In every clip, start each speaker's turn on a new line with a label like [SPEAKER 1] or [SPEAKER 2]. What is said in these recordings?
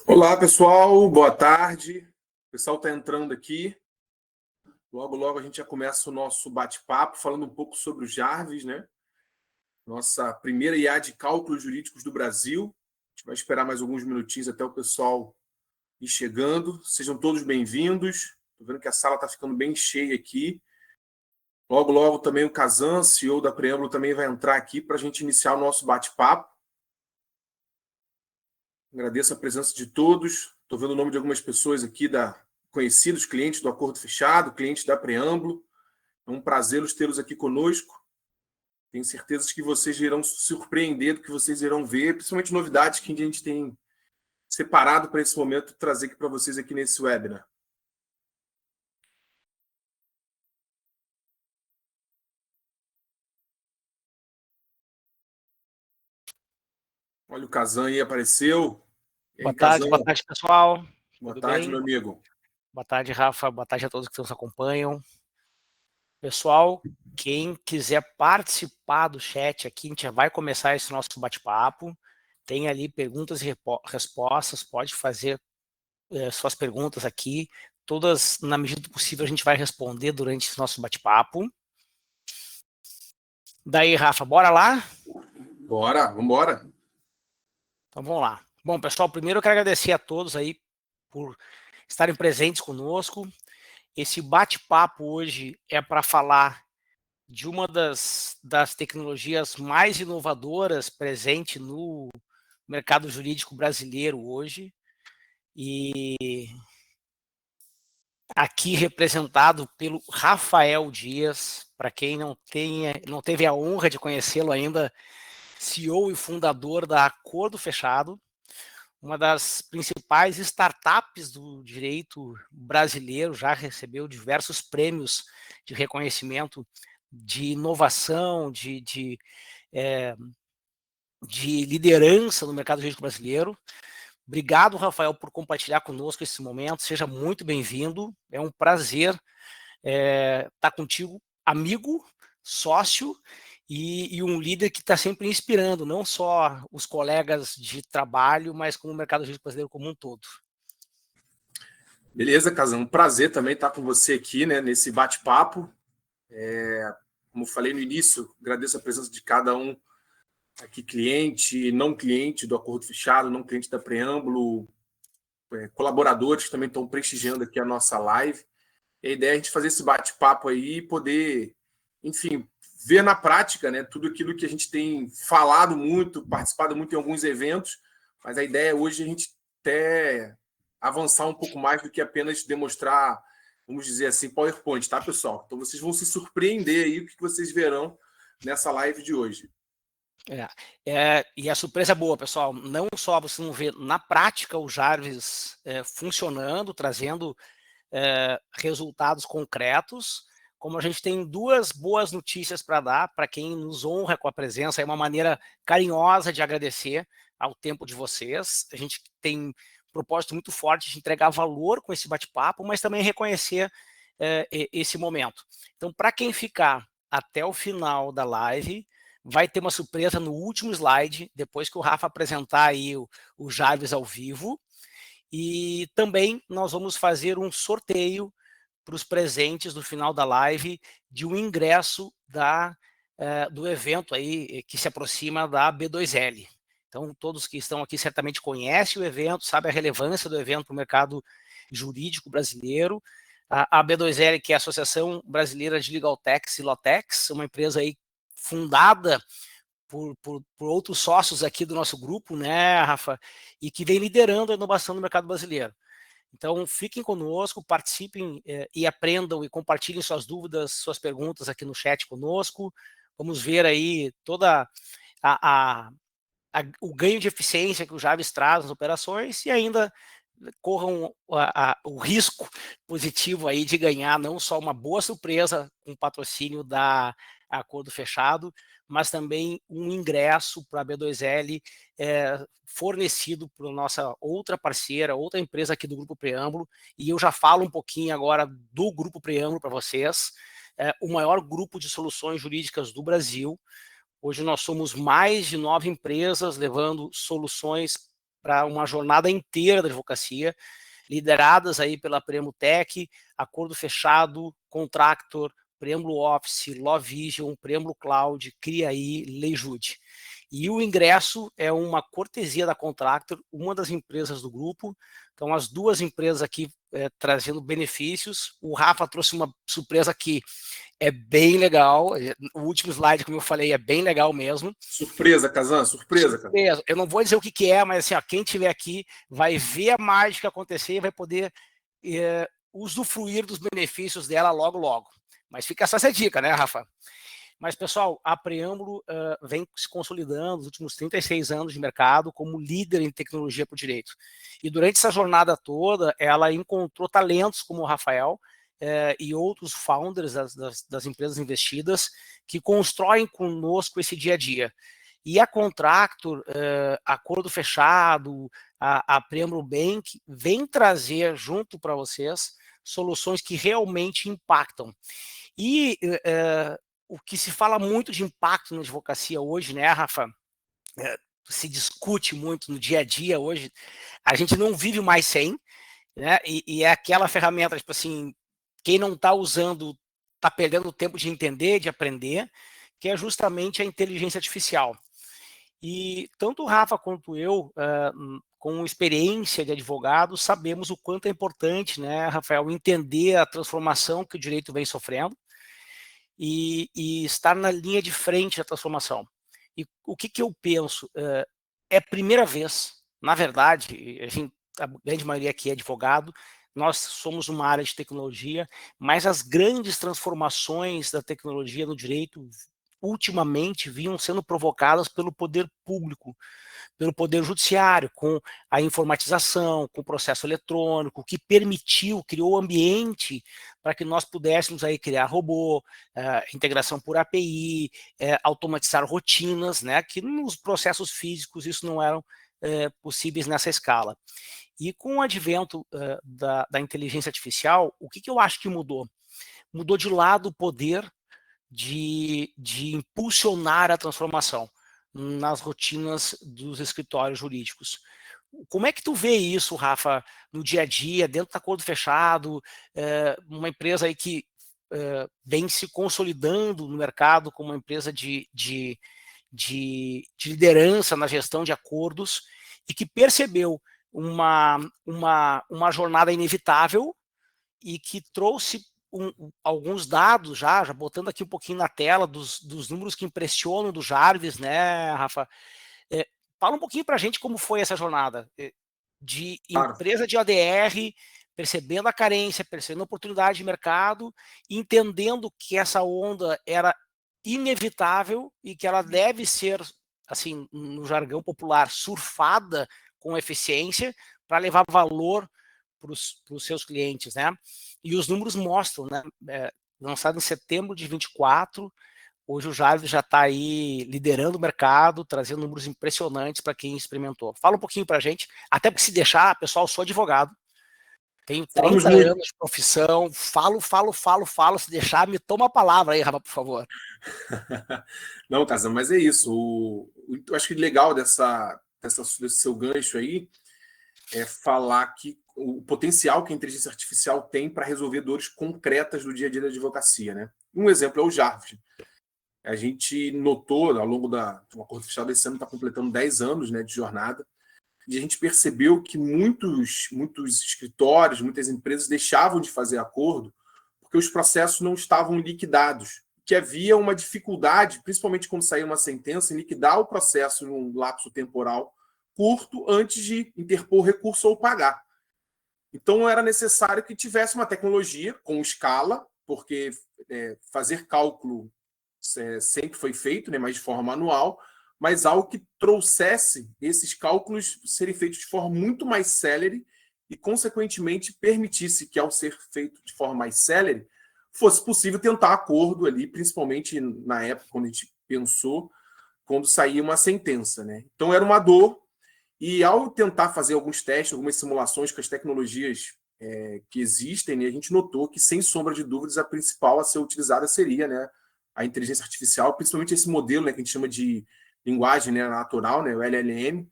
[SPEAKER 1] Olá, pessoal, boa tarde. O pessoal está entrando aqui. Logo, logo a gente já começa o nosso bate-papo falando um pouco sobre o Jarvis, né? Nossa primeira IA de cálculos jurídicos do Brasil. A gente vai esperar mais alguns minutinhos até o pessoal ir chegando. Sejam todos bem-vindos. Estou vendo que a sala está ficando bem cheia aqui. Logo, logo também o Kazan, CEO da Preâmbulo, também vai entrar aqui para a gente iniciar o nosso bate-papo. Agradeço a presença de todos. Estou vendo o nome de algumas pessoas aqui, conhecidos, clientes do Acordo Fechado, clientes da Preâmbulo. É um prazer tê-los aqui conosco. Tenho certeza que vocês irão se surpreender do que vocês irão ver, principalmente novidades que a gente tem separado para esse momento, trazer aqui para vocês aqui nesse webinar. Olha, o Kazan aí apareceu.
[SPEAKER 2] Boa tarde, pessoal.
[SPEAKER 1] Boa tarde, meu amigo.
[SPEAKER 2] Boa tarde, Rafa. Boa tarde a todos que nos acompanham. Pessoal, quem quiser participar do chat aqui, a gente já vai começar esse nosso bate-papo. Tem ali perguntas e respostas, pode fazer suas perguntas aqui. Todas, na medida do possível, a gente vai responder durante esse nosso bate-papo. Daí, Rafa, bora lá?
[SPEAKER 1] Bora, vamos embora.
[SPEAKER 2] Então, vamos lá. Bom, pessoal, primeiro eu quero agradecer a todos aí por estarem presentes conosco. Esse bate-papo hoje é para falar de uma das tecnologias mais inovadoras presente no mercado jurídico brasileiro hoje. E aqui representado pelo Rafael Dias, para quem não teve a honra de conhecê-lo ainda, CEO e fundador da Acordo Fechado, uma das principais startups do direito brasileiro, já recebeu diversos prêmios de reconhecimento de inovação, de liderança no mercado jurídico brasileiro. Obrigado, Rafael, por compartilhar conosco esse momento. Seja muito bem-vindo. É um prazer estar contigo, amigo, sócio e um líder que está sempre inspirando, não só os colegas de trabalho, mas como o mercado jurídico brasileiro como um todo.
[SPEAKER 1] Beleza, Kazan. Um prazer também estar com você aqui, né, nesse bate-papo. Como falei no início, agradeço a presença de cada um aqui, cliente, não cliente do Acordo Fechado, não cliente da Preâmbulo, colaboradores que também estão prestigiando aqui a nossa live. E a ideia é a gente fazer esse bate-papo aí e poder, enfim, ver na prática, né, tudo aquilo que a gente tem falado muito, participado muito em alguns eventos, mas a ideia hoje é a gente até avançar um pouco mais do que apenas demonstrar, vamos dizer assim, PowerPoint, tá, pessoal? Então vocês vão se surpreender aí o que vocês verão nessa live de hoje.
[SPEAKER 2] E a surpresa é boa, pessoal. Não só você não vê na prática o Jarvis funcionando, trazendo resultados concretos, como a gente tem duas boas notícias para dar para quem nos honra com a presença. É uma maneira carinhosa de agradecer ao tempo de vocês. A gente tem um propósito muito forte de entregar valor com esse bate-papo, mas também reconhecer esse momento. Então, para quem ficar até o final da live, vai ter uma surpresa no último slide, depois que o Rafa apresentar aí o Jarvis ao vivo. E também nós vamos fazer um sorteio para os presentes no final da live de um ingresso do evento aí que se aproxima da B2L. Então, todos que estão aqui certamente conhecem o evento, sabem a relevância do evento para o mercado jurídico brasileiro. A B2L, que é a Associação Brasileira de Legal Techs e Lotex, uma empresa aí fundada por outros sócios aqui do nosso grupo, né, Rafa, e que vem liderando a inovação no mercado brasileiro. Então, fiquem conosco, participem e aprendam e compartilhem suas dúvidas, suas perguntas aqui no chat conosco. Vamos ver aí toda o ganho de eficiência que o Jarvis traz nas operações e ainda corram o risco positivo aí de ganhar não só uma boa surpresa com o patrocínio da Acordo Fechado, mas também um ingresso para a B2L fornecido por nossa outra parceira, outra empresa aqui do Grupo Preâmbulo, e eu já falo um pouquinho agora do Grupo Preâmbulo para vocês, o maior grupo de soluções jurídicas do Brasil. Hoje nós somos mais de 9 empresas levando soluções para uma jornada inteira da advocacia, lideradas aí pela Preâmbulo Tech, Acordo Fechado, Contractor, Preâmbulo Office, Law-Vision, Preâmbulo Cloud, Criaí, Leijude. E o ingresso é uma cortesia da Contractor, uma das empresas do grupo. Então, as duas empresas aqui trazendo benefícios. O Rafa trouxe uma surpresa que é bem legal. O último slide, como eu falei, é bem legal mesmo.
[SPEAKER 1] Surpresa, Kazan, surpresa, cara.
[SPEAKER 2] Eu não vou dizer o que é, mas assim, ó, quem estiver aqui vai ver a mágica acontecer e vai poder usufruir dos benefícios dela logo, logo. Mas fica essa dica, né, Rafa? Mas, pessoal, a Preâmbulo vem se consolidando nos últimos 36 anos de mercado como líder em tecnologia para o direito. E durante essa jornada toda, ela encontrou talentos como o Rafael e outros founders das empresas investidas que constroem conosco esse dia a dia. E a Contractor, Acordo Fechado, a Preâmbulo Bank, vem trazer junto para vocês soluções que realmente impactam. E o que se fala muito de impacto na advocacia hoje, né, Rafa? Se discute muito no dia a dia hoje. A gente não vive mais sem, né? E é aquela ferramenta, tipo assim, quem não está usando está perdendo tempo de entender, de aprender, que é justamente a inteligência artificial. E tanto o Rafa quanto eu, com experiência de advogado, sabemos o quanto é importante, né, Rafael, entender a transformação que o direito vem sofrendo e estar na linha de frente da transformação. E o que eu penso? É a primeira vez, na verdade, a grande maioria aqui é advogado, nós somos uma área de tecnologia, mas as grandes transformações da tecnologia no direito ultimamente vinham sendo provocadas pelo poder público, pelo poder judiciário, com a informatização, com o processo eletrônico, que criou ambiente para que nós pudéssemos aí criar robô, integração por API, automatizar rotinas, né, que nos processos físicos isso não eram possíveis nessa escala. E com o advento da inteligência artificial, o que eu acho que mudou? Mudou de lado o poder de impulsionar a transformação nas rotinas dos escritórios jurídicos. Como é que tu vê isso, Rafa, no dia a dia, dentro do Acordo Fechado, uma empresa aí que vem se consolidando no mercado como uma empresa de liderança na gestão de acordos e que percebeu uma jornada inevitável e que trouxe alguns dados, já botando aqui um pouquinho na tela, dos números que impressionam do Jarvis, né, Rafa? Fala um pouquinho para a gente como foi essa jornada de empresa de ADR, percebendo a carência, percebendo a oportunidade de mercado, entendendo que essa onda era inevitável e que ela deve ser, assim, no jargão popular, surfada com eficiência para levar valor para os seus clientes, né? E os números mostram, né? Lançado em setembro de 24, hoje o Jarvis já está aí liderando o mercado, trazendo números impressionantes para quem experimentou. Fala um pouquinho para a gente, até porque se deixar, pessoal, sou advogado, Tenho
[SPEAKER 1] Falamos
[SPEAKER 2] 30
[SPEAKER 1] muito.
[SPEAKER 2] anos de profissão, falo, se deixar, me toma a palavra aí, Rafa, por favor.
[SPEAKER 1] Não, Casa, mas é isso. Eu acho que legal desse seu gancho aí é falar que o potencial que a inteligência artificial tem para resolver dores concretas do dia a dia da advocacia, né? Um exemplo é o Jarvis. A gente notou ao longo do acordo fechado esse ano está completando 10 anos, né, de jornada, e a gente percebeu que muitos escritórios, muitas empresas deixavam de fazer acordo porque os processos não estavam liquidados, que havia uma dificuldade, principalmente quando saía uma sentença, em liquidar o processo num lapso temporal curto antes de interpor recurso ou pagar. Então, era necessário que tivesse uma tecnologia com escala, porque fazer cálculo sempre foi feito, né, mas de forma manual, mas algo que trouxesse esses cálculos serem feitos de forma muito mais célere e, consequentemente, permitisse que, ao ser feito de forma mais célere, fosse possível tentar acordo ali, principalmente na época, quando a gente pensou, quando saía uma sentença, né? Então, era uma dor, e ao tentar fazer alguns testes, algumas simulações com as tecnologias que existem, né, a gente notou que, sem sombra de dúvidas, a principal a ser utilizada seria, né, a inteligência artificial, principalmente esse modelo, né, que a gente chama de linguagem, né, natural, né, o LLM,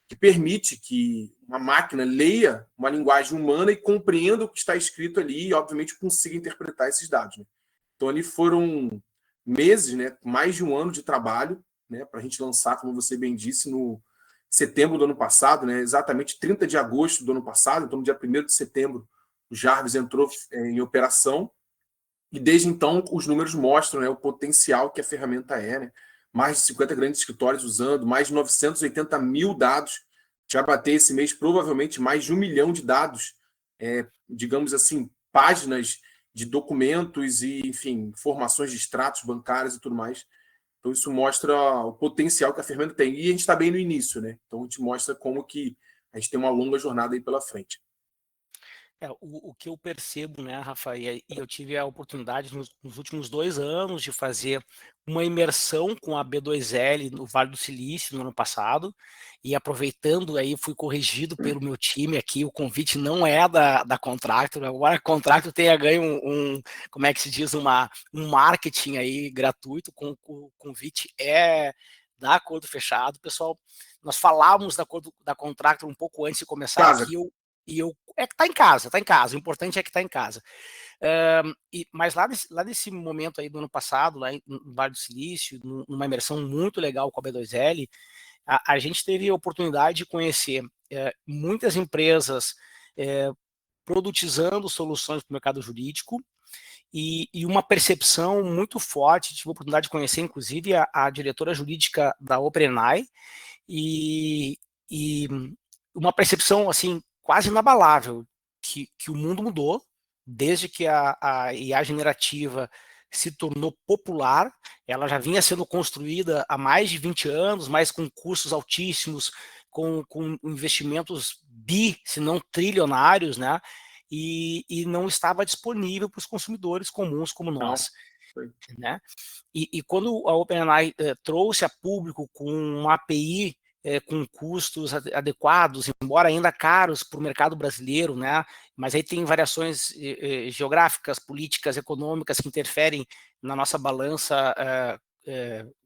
[SPEAKER 1] que permite que uma máquina leia uma linguagem humana e compreenda o que está escrito ali e, obviamente, consiga interpretar esses dados. Né? Então, ali foram meses, né, mais de um ano de trabalho, né, para a gente lançar, como você bem disse, no setembro do ano passado, né, exatamente 30 de agosto do ano passado, então no dia 1º de setembro, o Jarvis entrou em operação, e desde então os números mostram, né, o potencial que a ferramenta é. Né? Mais de 50 grandes escritórios usando, mais de 980 mil dados, já bater esse mês provavelmente mais de 1 milhão de dados, digamos assim, páginas de documentos e, enfim, informações de extratos bancários e tudo mais. Então, isso mostra o potencial que a ferramenta tem. E a gente está bem no início, né? Então, a gente mostra como que a gente tem uma longa jornada aí pela frente.
[SPEAKER 2] O que eu percebo, né, Rafa, e eu tive a oportunidade nos últimos 2 anos de fazer uma imersão com a B2L no Vale do Silício no ano passado, e aproveitando aí, fui corrigido pelo meu time aqui, o convite não é da Contractor, agora a Contractor tenha ganho como é que se diz, um marketing aí gratuito, com o convite da Acordo Fechado. Pessoal, nós falávamos da Contractor um pouco antes de começar
[SPEAKER 1] Casa.
[SPEAKER 2] aqui, é que tá em casa, tá em casa. O importante é que tá em casa. Mas lá nesse momento aí do ano passado, lá no Vale do Silício, numa imersão muito legal com a B2L, a gente teve a oportunidade de conhecer muitas empresas produtizando soluções para o mercado jurídico e uma percepção muito forte. Tive a oportunidade de conhecer, inclusive, a diretora jurídica da OpenAI e uma percepção assim quase inabalável que o mundo mudou desde que a IA generativa se tornou popular. Ela já vinha sendo construída há mais de 20 anos, mas com custos altíssimos, com investimentos se não trilionários, né? E não estava disponível para os consumidores comuns como nós. Né? E quando a OpenAI trouxe a público com uma API com custos adequados, embora ainda caros para o mercado brasileiro, né? Mas aí tem variações geográficas, políticas, econômicas que interferem na nossa balança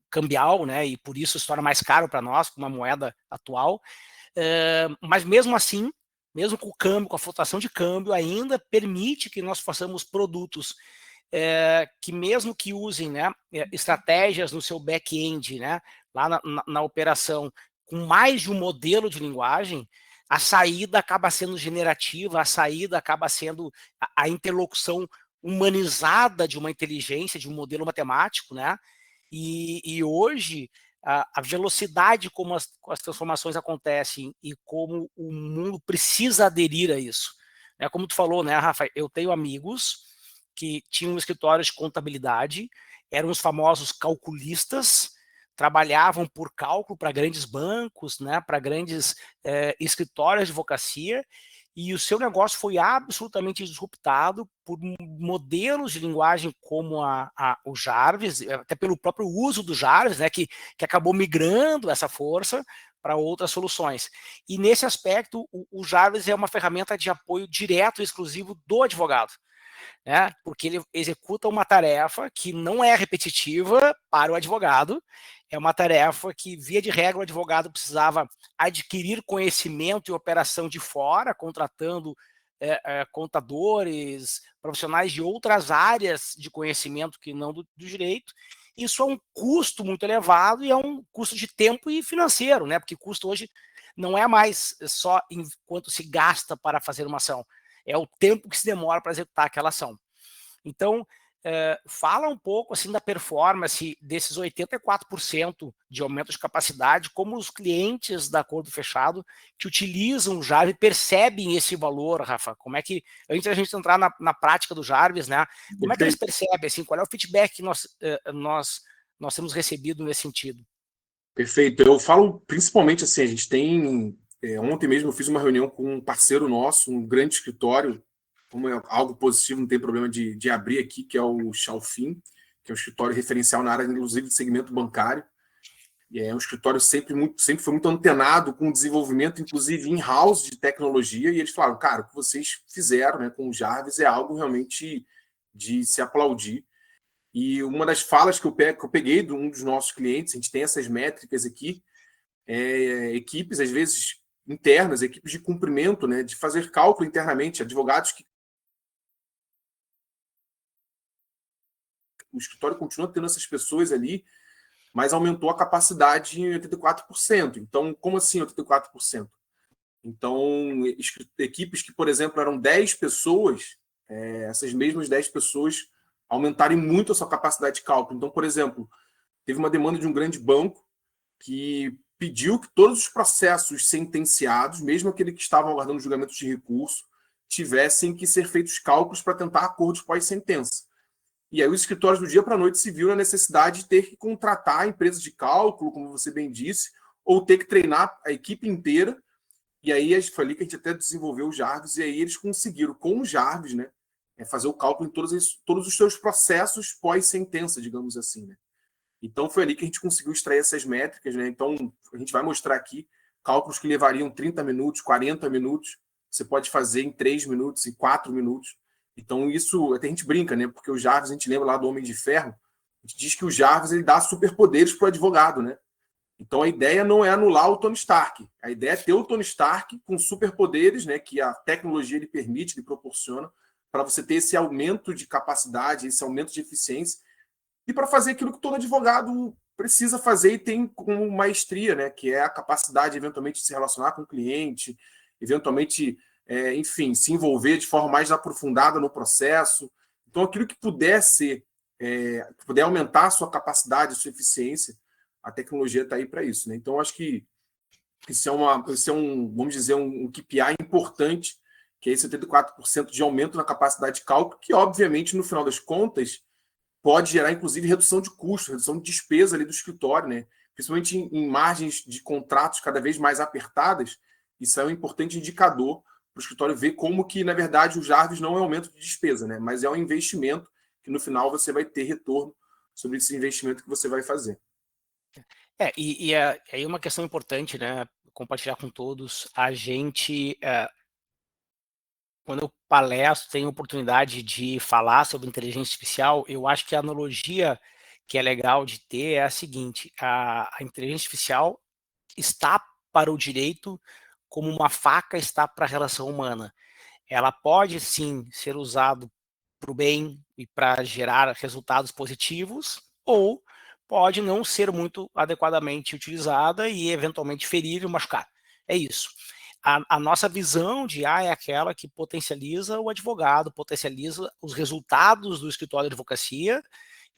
[SPEAKER 2] cambial, né? E por isso se torna mais caro para nós, com uma moeda atual. Mas mesmo assim, mesmo com o câmbio, com a flutuação de câmbio, ainda permite que nós façamos produtos que mesmo que usem, né, estratégias no seu back-end, né, lá na operação, com mais de um modelo de linguagem, a saída acaba sendo generativa, a saída acaba sendo a interlocução humanizada de uma inteligência, de um modelo matemático, né? E hoje a velocidade como as transformações acontecem e como o mundo precisa aderir a isso. Como tu falou, né, Rafa? Eu tenho amigos que tinham um escritório de contabilidade, eram os famosos calculistas, trabalhavam por cálculo para grandes bancos, né, para grandes escritórios de advocacia, e o seu negócio foi absolutamente disruptado por modelos de linguagem como o Jarvis, até pelo próprio uso do Jarvis, né, que acabou migrando essa força para outras soluções. E nesse aspecto, o Jarvis é uma ferramenta de apoio direto e exclusivo do advogado, né? Porque ele executa uma tarefa que não é repetitiva para o advogado, é uma tarefa que, via de regra, o advogado precisava adquirir conhecimento e operação de fora, contratando contadores, profissionais de outras áreas de conhecimento que não do direito. Isso é um custo muito elevado e é um custo de tempo e financeiro, né? Porque custo hoje não é mais só em quanto se gasta para fazer uma ação, é o tempo que se demora para executar aquela ação. Então, fala um pouco assim da performance desses 84% de aumento de capacidade, como os clientes da Acordo Fechado que utilizam o Jarvis percebem esse valor, Rafa. Como é que, antes da gente entrar na prática do Jarvis, né? Como é que eles percebem, assim, qual é o feedback que nós temos recebido nesse sentido?
[SPEAKER 1] Perfeito. Eu falo principalmente assim, a gente tem... ontem mesmo eu fiz uma reunião com um parceiro nosso, um grande escritório, como é algo positivo, não tem problema de abrir aqui, que é o Chalfin, que é um escritório referencial na área, inclusive, de segmento bancário. E é um escritório sempre foi muito antenado com o desenvolvimento, inclusive in-house de tecnologia, e eles falaram, cara, o que vocês fizeram, né, com o Jarvis é algo realmente de se aplaudir. E uma das falas que eu peguei de um dos nossos clientes, a gente tem essas métricas aqui, equipes, às vezes, internas, equipes de cumprimento, né, de fazer cálculo internamente, advogados que o escritório continua tendo essas pessoas ali, mas aumentou a capacidade em 84%. Então, como assim 84%? Então, equipes que, por exemplo, eram 10 pessoas, essas mesmas 10 pessoas aumentarem muito a sua capacidade de cálculo. Então, por exemplo, teve uma demanda de um grande banco que pediu que todos os processos sentenciados, mesmo aquele que estavam aguardando julgamento de recurso, tivessem que ser feitos cálculos para tentar acordos pós-sentença. E aí os escritórios do dia para a noite se viram a necessidade de ter que contratar empresas de cálculo, como você bem disse, ou ter que treinar a equipe inteira. E aí foi ali que a gente até desenvolveu o Jarvis, e aí eles conseguiram, com o Jarvis, né, fazer o cálculo em todos os seus processos pós-sentença, digamos assim, né? Então foi ali que a gente conseguiu extrair essas métricas, né? Então a gente vai mostrar aqui cálculos que levariam 30 minutos, 40 minutos, você pode fazer em 3 minutos, em 4 minutos. Então isso, até a gente brinca, né? Porque o Jarvis, a gente lembra lá do Homem de Ferro, a gente diz que o Jarvis ele dá superpoderes para o advogado, né? Então a ideia não é anular o Tony Stark, a ideia é ter o Tony Stark com superpoderes, né? Que a tecnologia lhe permite, lhe proporciona, para você ter esse aumento de capacidade, esse aumento de eficiência, e para fazer aquilo que todo advogado precisa fazer e tem como maestria, né? Que é a capacidade, eventualmente, de se relacionar com o cliente, eventualmente, enfim, se envolver de forma mais aprofundada no processo. Então, aquilo que puder ser, puder aumentar a sua capacidade, a sua eficiência, a tecnologia está aí para isso, né? Então, acho que isso é vamos dizer, um KPI importante, que é esse 74% de aumento na capacidade de cálculo, que, obviamente, no final das contas, pode gerar, inclusive, redução de custo, redução de despesa ali do escritório, né? Principalmente em margens de contratos cada vez mais apertadas. Isso é um importante indicador para o escritório ver como que, na verdade, o Jarvis não é um aumento de despesa, né? Mas é um investimento que, no final, você vai ter retorno sobre esse investimento que você vai fazer.
[SPEAKER 2] Aí uma questão importante, né? Compartilhar com todos. A gente... quando eu palestro, tenho oportunidade de falar sobre inteligência artificial, eu acho que a analogia que é legal de ter é a seguinte: a inteligência artificial está para o direito como uma faca está para a relação humana. Ela pode, sim, ser usada para o bem e para gerar resultados positivos, ou pode não ser muito adequadamente utilizada e, eventualmente, ferir e machucar. É isso. A nossa visão de IA é aquela que potencializa o advogado, potencializa os resultados do escritório de advocacia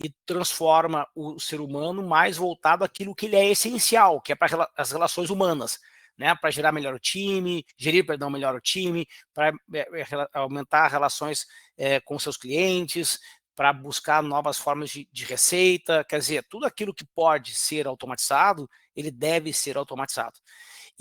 [SPEAKER 2] e transforma o ser humano mais voltado àquilo que ele é essencial, que é para as relações humanas, né? Para gerir melhor o time, para aumentar relações com seus clientes, para buscar novas formas de receita. Quer dizer, tudo aquilo que pode ser automatizado, ele deve ser automatizado.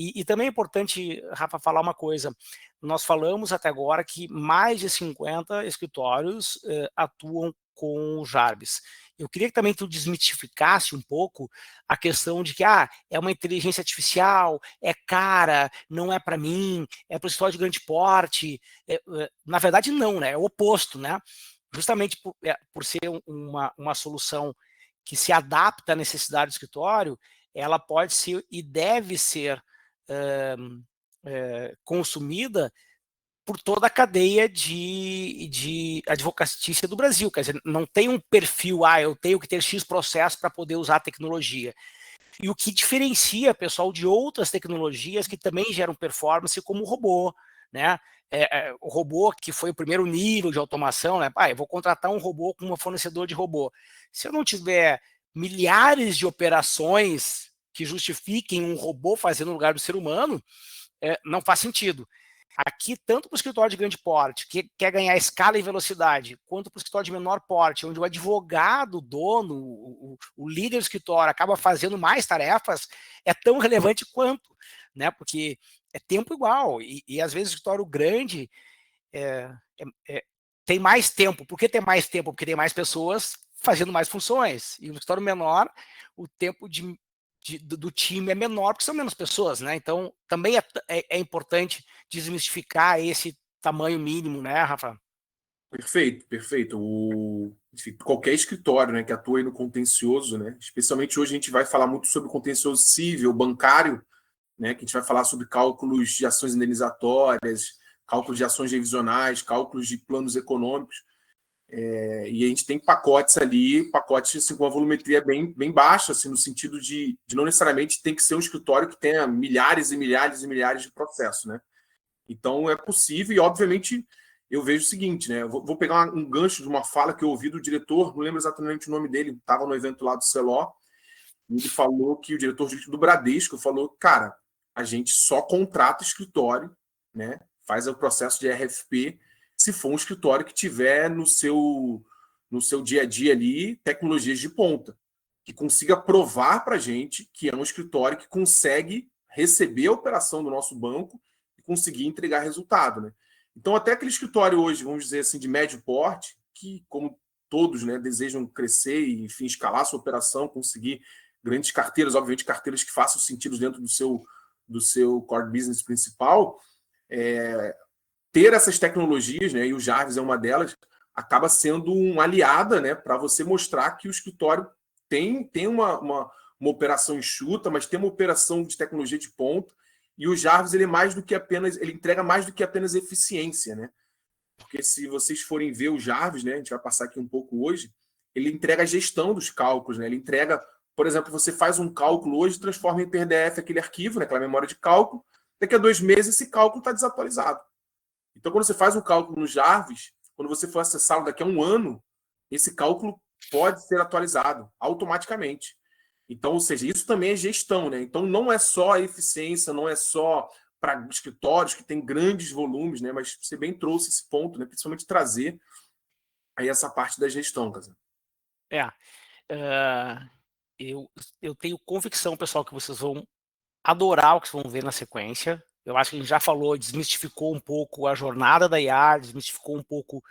[SPEAKER 2] E também é importante, Rafa, falar uma coisa. Nós falamos até agora que mais de 50 escritórios atuam com o Jarvis. eu queria que também tu desmitificasse um pouco a questão de que é uma inteligência artificial, é cara, não é para mim, é para o escritório de grande porte. Na verdade, não, né? É o oposto, né? Justamente por ser uma solução que se adapta à necessidade do escritório, ela pode ser e deve ser consumida por toda a cadeia de advocatícia do Brasil. Quer dizer, não tem um perfil, eu tenho que ter X processo para poder usar a tecnologia. E o que diferencia, pessoal, de outras tecnologias que também geram performance, como o robô, né? O robô que foi o primeiro nível de automação, né? Eu vou contratar um robô como fornecedor de robô. Se eu não tiver milhares de operações que justifiquem um robô fazendo no lugar do ser humano, não faz sentido. Aqui, tanto para o escritório de grande porte, que quer ganhar escala e velocidade, quanto para o escritório de menor porte, onde o advogado, o dono, o líder do escritório acaba fazendo mais tarefas, é tão relevante quanto, né? Porque é tempo igual. E às vezes o escritório grande tem mais tempo. Por que tem mais tempo? Porque tem mais pessoas fazendo mais funções. E no escritório menor, o tempo do time é menor, porque são menos pessoas, né? Então, também é importante desmistificar esse tamanho mínimo, né, Rafa?
[SPEAKER 1] Perfeito, perfeito. Enfim, qualquer escritório, né, que atua no contencioso, né, especialmente hoje a gente vai falar muito sobre contencioso civil, bancário, né, que a gente vai falar sobre cálculos de ações indenizatórias, cálculos de ações revisionais, cálculos de planos econômicos. E a gente tem pacotes ali, pacotes assim, com uma volumetria bem baixa, assim, no sentido de não necessariamente tem que ser um escritório que tenha milhares e milhares e milhares de processos, né? Então é possível, e obviamente eu vejo o seguinte, né? Eu vou pegar um gancho de uma fala que eu ouvi do diretor, não lembro exatamente o nome dele, estava no evento lá do Celó, e ele falou que o diretor jurídico do Bradesco falou, cara, a gente só contrata escritório, né? Faz o processo de RFP se for um escritório que tiver no seu dia a dia ali tecnologias de ponta, que consiga provar para a gente que é um escritório que consegue receber a operação do nosso banco e conseguir entregar resultado, né? Então, até aquele escritório hoje, vamos dizer assim, de médio porte, que, como todos, né, desejam crescer e, enfim, escalar sua operação, conseguir grandes carteiras, obviamente carteiras que façam sentido dentro do seu core business principal, ter essas tecnologias, né, e o Jarvis é uma delas, acaba sendo uma aliada, né, para você mostrar que o escritório tem uma operação enxuta, mas tem uma operação de tecnologia de ponta, e o Jarvis ele é mais do que apenas, ele entrega mais do que apenas eficiência, né? Porque se vocês forem ver o Jarvis, né, a gente vai passar aqui um pouco hoje, ele entrega a gestão dos cálculos, né? Ele entrega, por exemplo, você faz um cálculo hoje, transforma em PDF aquele arquivo, né, aquela memória de cálculo, daqui a 2 meses esse cálculo está desatualizado. Então, quando você faz um cálculo no Jarvis, quando você for acessá-lo daqui a 1 ano, esse cálculo pode ser atualizado automaticamente. Então, ou seja, isso também é gestão, né? Então, não é só a eficiência, não é só para escritórios que têm grandes volumes, né? Mas você bem trouxe esse ponto, né? Principalmente trazer aí essa parte da gestão, Casal.
[SPEAKER 2] Eu tenho convicção, pessoal, que vocês vão adorar o que vocês vão ver na sequência. Eu acho que a gente já falou, desmistificou um pouco a jornada da IA, desmistificou um pouco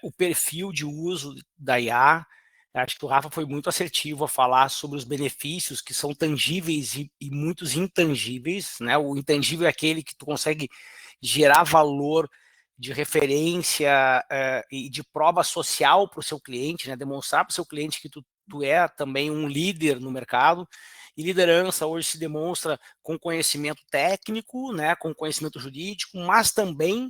[SPEAKER 2] o perfil de uso da IA. Acho que o Rafa foi muito assertivo a falar sobre os benefícios que são tangíveis e muitos intangíveis, né? O intangível é aquele que tu consegue gerar valor de referência e de prova social para o seu cliente, né? Demonstrar para o seu cliente que tu é também um líder no mercado. E liderança hoje se demonstra com conhecimento técnico, né, com conhecimento jurídico, mas também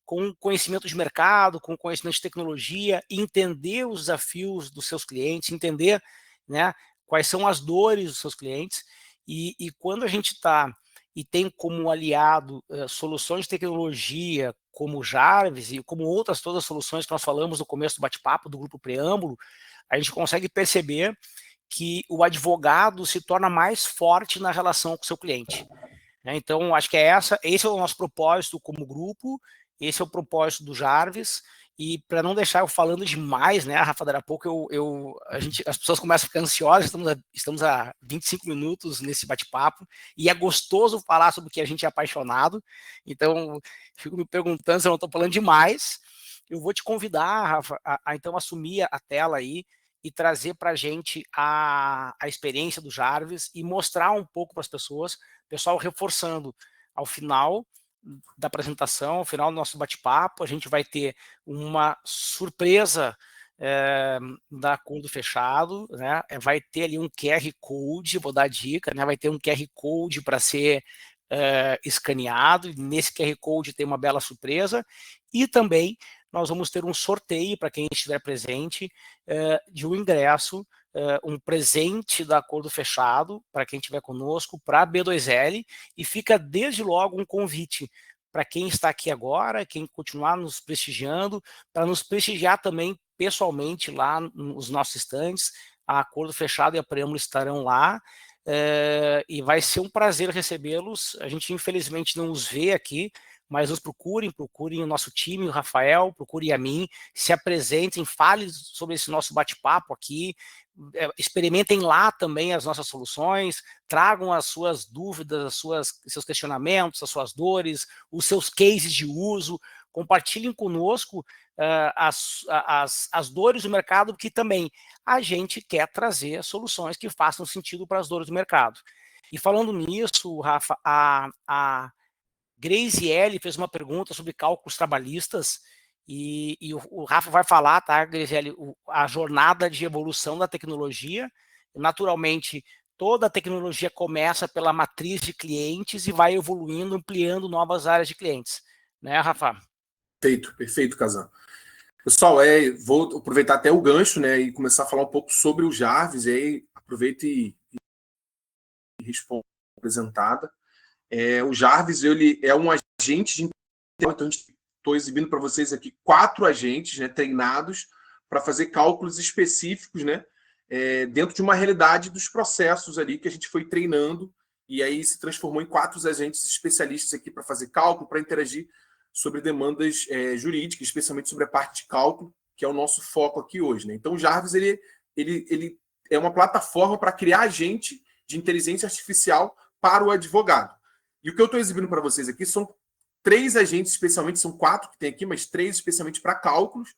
[SPEAKER 2] com conhecimento de mercado, com conhecimento de tecnologia, entender os desafios dos seus clientes, entender, né, quais são as dores dos seus clientes. E quando a gente está e tem como aliado soluções de tecnologia como o Jarvis e como outras todas as soluções que nós falamos no começo do bate-papo do Grupo Preâmbulo, a gente consegue perceber que o advogado se torna mais forte na relação com o seu cliente. Então, acho que esse é o nosso propósito como grupo, esse é o propósito do Jarvis, e para não deixar eu falando demais, né, Rafa, daqui a pouco as pessoas começam a ficar ansiosas, estamos a 25 minutos nesse bate-papo, e é gostoso falar sobre o que a gente é apaixonado, então fico me perguntando se eu não estou falando demais. Eu vou te convidar, Rafa, a então assumir a tela aí, e trazer para a gente a experiência do Jarvis e mostrar um pouco para as pessoas, pessoal reforçando ao final da apresentação, ao final do nosso bate-papo, a gente vai ter uma surpresa da Acordo Fechado, né? Vai ter ali um QR Code, vou dar a dica, né? Vai ter um QR Code para ser escaneado, nesse QR Code tem uma bela surpresa, e também nós vamos ter um sorteio para quem estiver presente de um ingresso, um presente da Acordo Fechado para quem estiver conosco, para a B2L, e fica desde logo um convite para quem está aqui agora, quem continuar nos prestigiando, para nos prestigiar também pessoalmente lá nos nossos estandes. A Acordo Fechado e a Preâmbulo estarão lá, e vai ser um prazer recebê-los. A gente infelizmente não os vê aqui, mas nos procurem o nosso time, o Rafael, procurem a mim, se apresentem, falem sobre esse nosso bate-papo aqui, experimentem lá também as nossas soluções, tragam as suas dúvidas, seus questionamentos, as suas dores, os seus cases de uso, compartilhem conosco as dores do mercado, porque também a gente quer trazer soluções que façam sentido para as dores do mercado. E falando nisso, Rafa, a Grace L fez uma pergunta sobre cálculos trabalhistas, e o Rafa vai falar, tá, Grace L, a jornada de evolução da tecnologia. Naturalmente, toda a tecnologia começa pela matriz de clientes e vai evoluindo, ampliando novas áreas de clientes. Né, Rafa?
[SPEAKER 1] Perfeito, Kazan. Pessoal, vou aproveitar até o gancho, né, e começar a falar um pouco sobre o Jarvis, e aí aproveito e respondo a apresentada. O Jarvis, ele é um agente de inteligência, então estou exibindo para vocês aqui 4 agentes, né, treinados para fazer cálculos específicos, né, dentro de uma realidade dos processos ali que a gente foi treinando, e aí se transformou em 4 agentes especialistas aqui para fazer cálculo, para interagir sobre demandas jurídicas, especialmente sobre a parte de cálculo, que é o nosso foco aqui hoje, né? Então o Jarvis ele é uma plataforma para criar agente de inteligência artificial para o advogado. E o que eu estou exibindo para vocês aqui são 3 agentes, especialmente, são 4 que tem aqui, mas 3 especialmente para cálculos.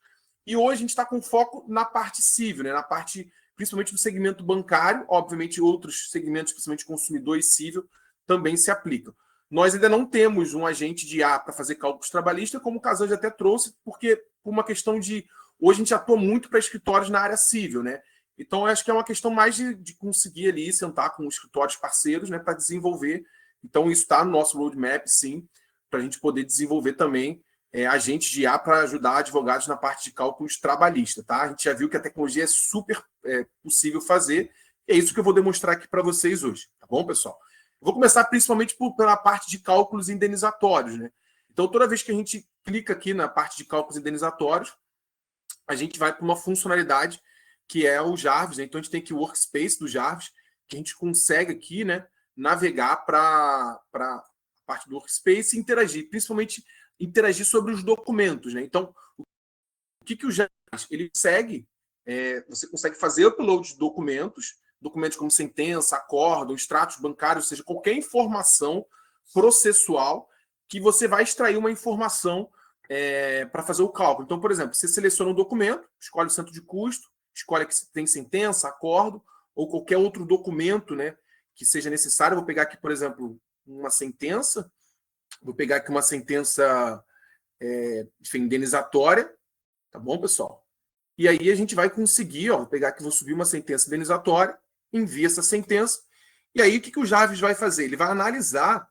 [SPEAKER 1] E hoje a gente está com foco na parte civil, né? Na parte, principalmente do segmento bancário, obviamente outros segmentos, principalmente consumidor e civil, também se aplicam. Nós ainda não temos um agente de IA para fazer cálculos trabalhistas, como o Kazan já até trouxe, porque por uma questão de... Hoje a gente atua muito para escritórios na área civil, né? Então, eu acho que é uma questão mais de conseguir ali sentar com escritórios parceiros, né, para desenvolver. Então, isso está no nosso roadmap, sim, para a gente poder desenvolver também agentes de IA para ajudar advogados na parte de cálculos trabalhistas, tá? A gente já viu que a tecnologia é super possível fazer, e é isso que eu vou demonstrar aqui para vocês hoje, tá bom, pessoal? Eu vou começar principalmente pela parte de cálculos indenizatórios, né? Então, toda vez que a gente clica aqui na parte de cálculos indenizatórios, a gente vai para uma funcionalidade que é o Jarvis, né? Então a gente tem aqui o workspace do Jarvis, que a gente consegue aqui, né, navegar para a parte do workspace e interagir, principalmente interagir sobre os documentos, né? Então, o que o Jarvis ele segue? Você consegue fazer upload de documentos como sentença, acórdão, extratos bancários, ou seja, qualquer informação processual que você vai extrair uma informação para fazer o cálculo. Então, por exemplo, você seleciona um documento, escolhe o centro de custo, escolhe que tem sentença, acordo, ou qualquer outro documento, né, que seja necessário. Vou pegar aqui, por exemplo, uma sentença. Vou pegar aqui uma sentença indenizatória. Tá bom, pessoal? E aí a gente vai conseguir, vou pegar aqui, vou subir uma sentença indenizatória, envia essa sentença, e aí o que o Jarvis vai fazer? Ele vai analisar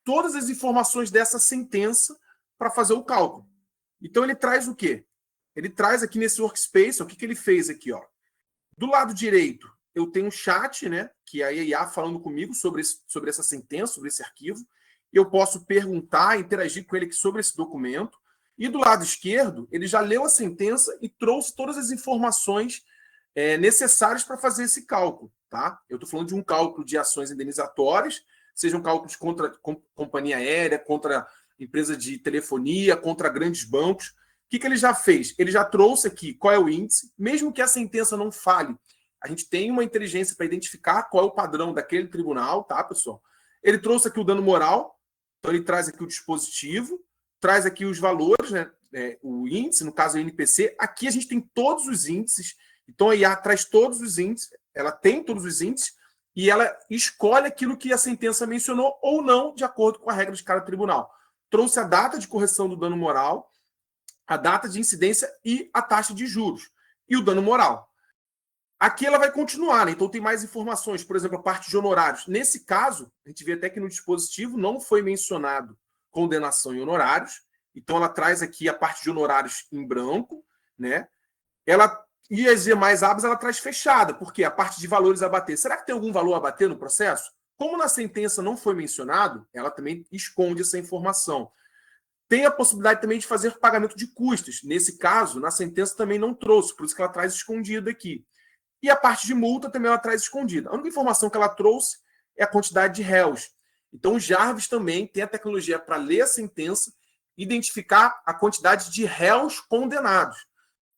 [SPEAKER 1] todas as informações dessa sentença para fazer o cálculo. Então ele traz o quê? Ele traz aqui nesse workspace, o que ele fez aqui, ó. Do lado direito, eu tenho um chat, né, que é a IA falando comigo sobre essa sentença, sobre esse arquivo. Eu posso perguntar, interagir com ele sobre esse documento. E do lado esquerdo, ele já leu a sentença e trouxe todas as informações necessárias para fazer esse cálculo, tá? Eu estou falando de um cálculo de ações indenizatórias, sejam cálculos contra companhia aérea, contra empresa de telefonia, contra grandes bancos. O que ele já fez? Ele já trouxe aqui qual é o índice, mesmo que a sentença não fale. A gente tem uma inteligência para identificar qual é o padrão daquele tribunal, tá, pessoal? Ele trouxe aqui o dano moral, então ele traz aqui o dispositivo, traz aqui os valores, né? O índice, no caso o INPC. Aqui a gente tem todos os índices Então, a IA traz todos os índices, ela tem todos os índices, e ela escolhe aquilo que a sentença mencionou ou não, de acordo com a regra de cada tribunal. Trouxe a data de correção do dano moral, a data de incidência e a taxa de juros. E o dano moral. Aqui ela vai continuar, né? Então tem mais informações, por exemplo, a parte de honorários. Nesse caso, a gente vê até que no dispositivo não foi mencionado condenação em honorários, então ela traz aqui a parte de honorários em branco, né? E as demais abas ela traz fechada, porque a parte de valores a bater. Será que tem algum valor a bater no processo? Como na sentença não foi mencionado, ela também esconde essa informação. Tem a possibilidade também de fazer pagamento de custos. Nesse caso, na sentença também não trouxe, por isso que ela traz escondido aqui. E a parte de multa também ela traz escondida. A única informação que ela trouxe é a quantidade de réus. Então, o Jarvis também tem a tecnologia para ler a sentença e identificar a quantidade de réus condenados.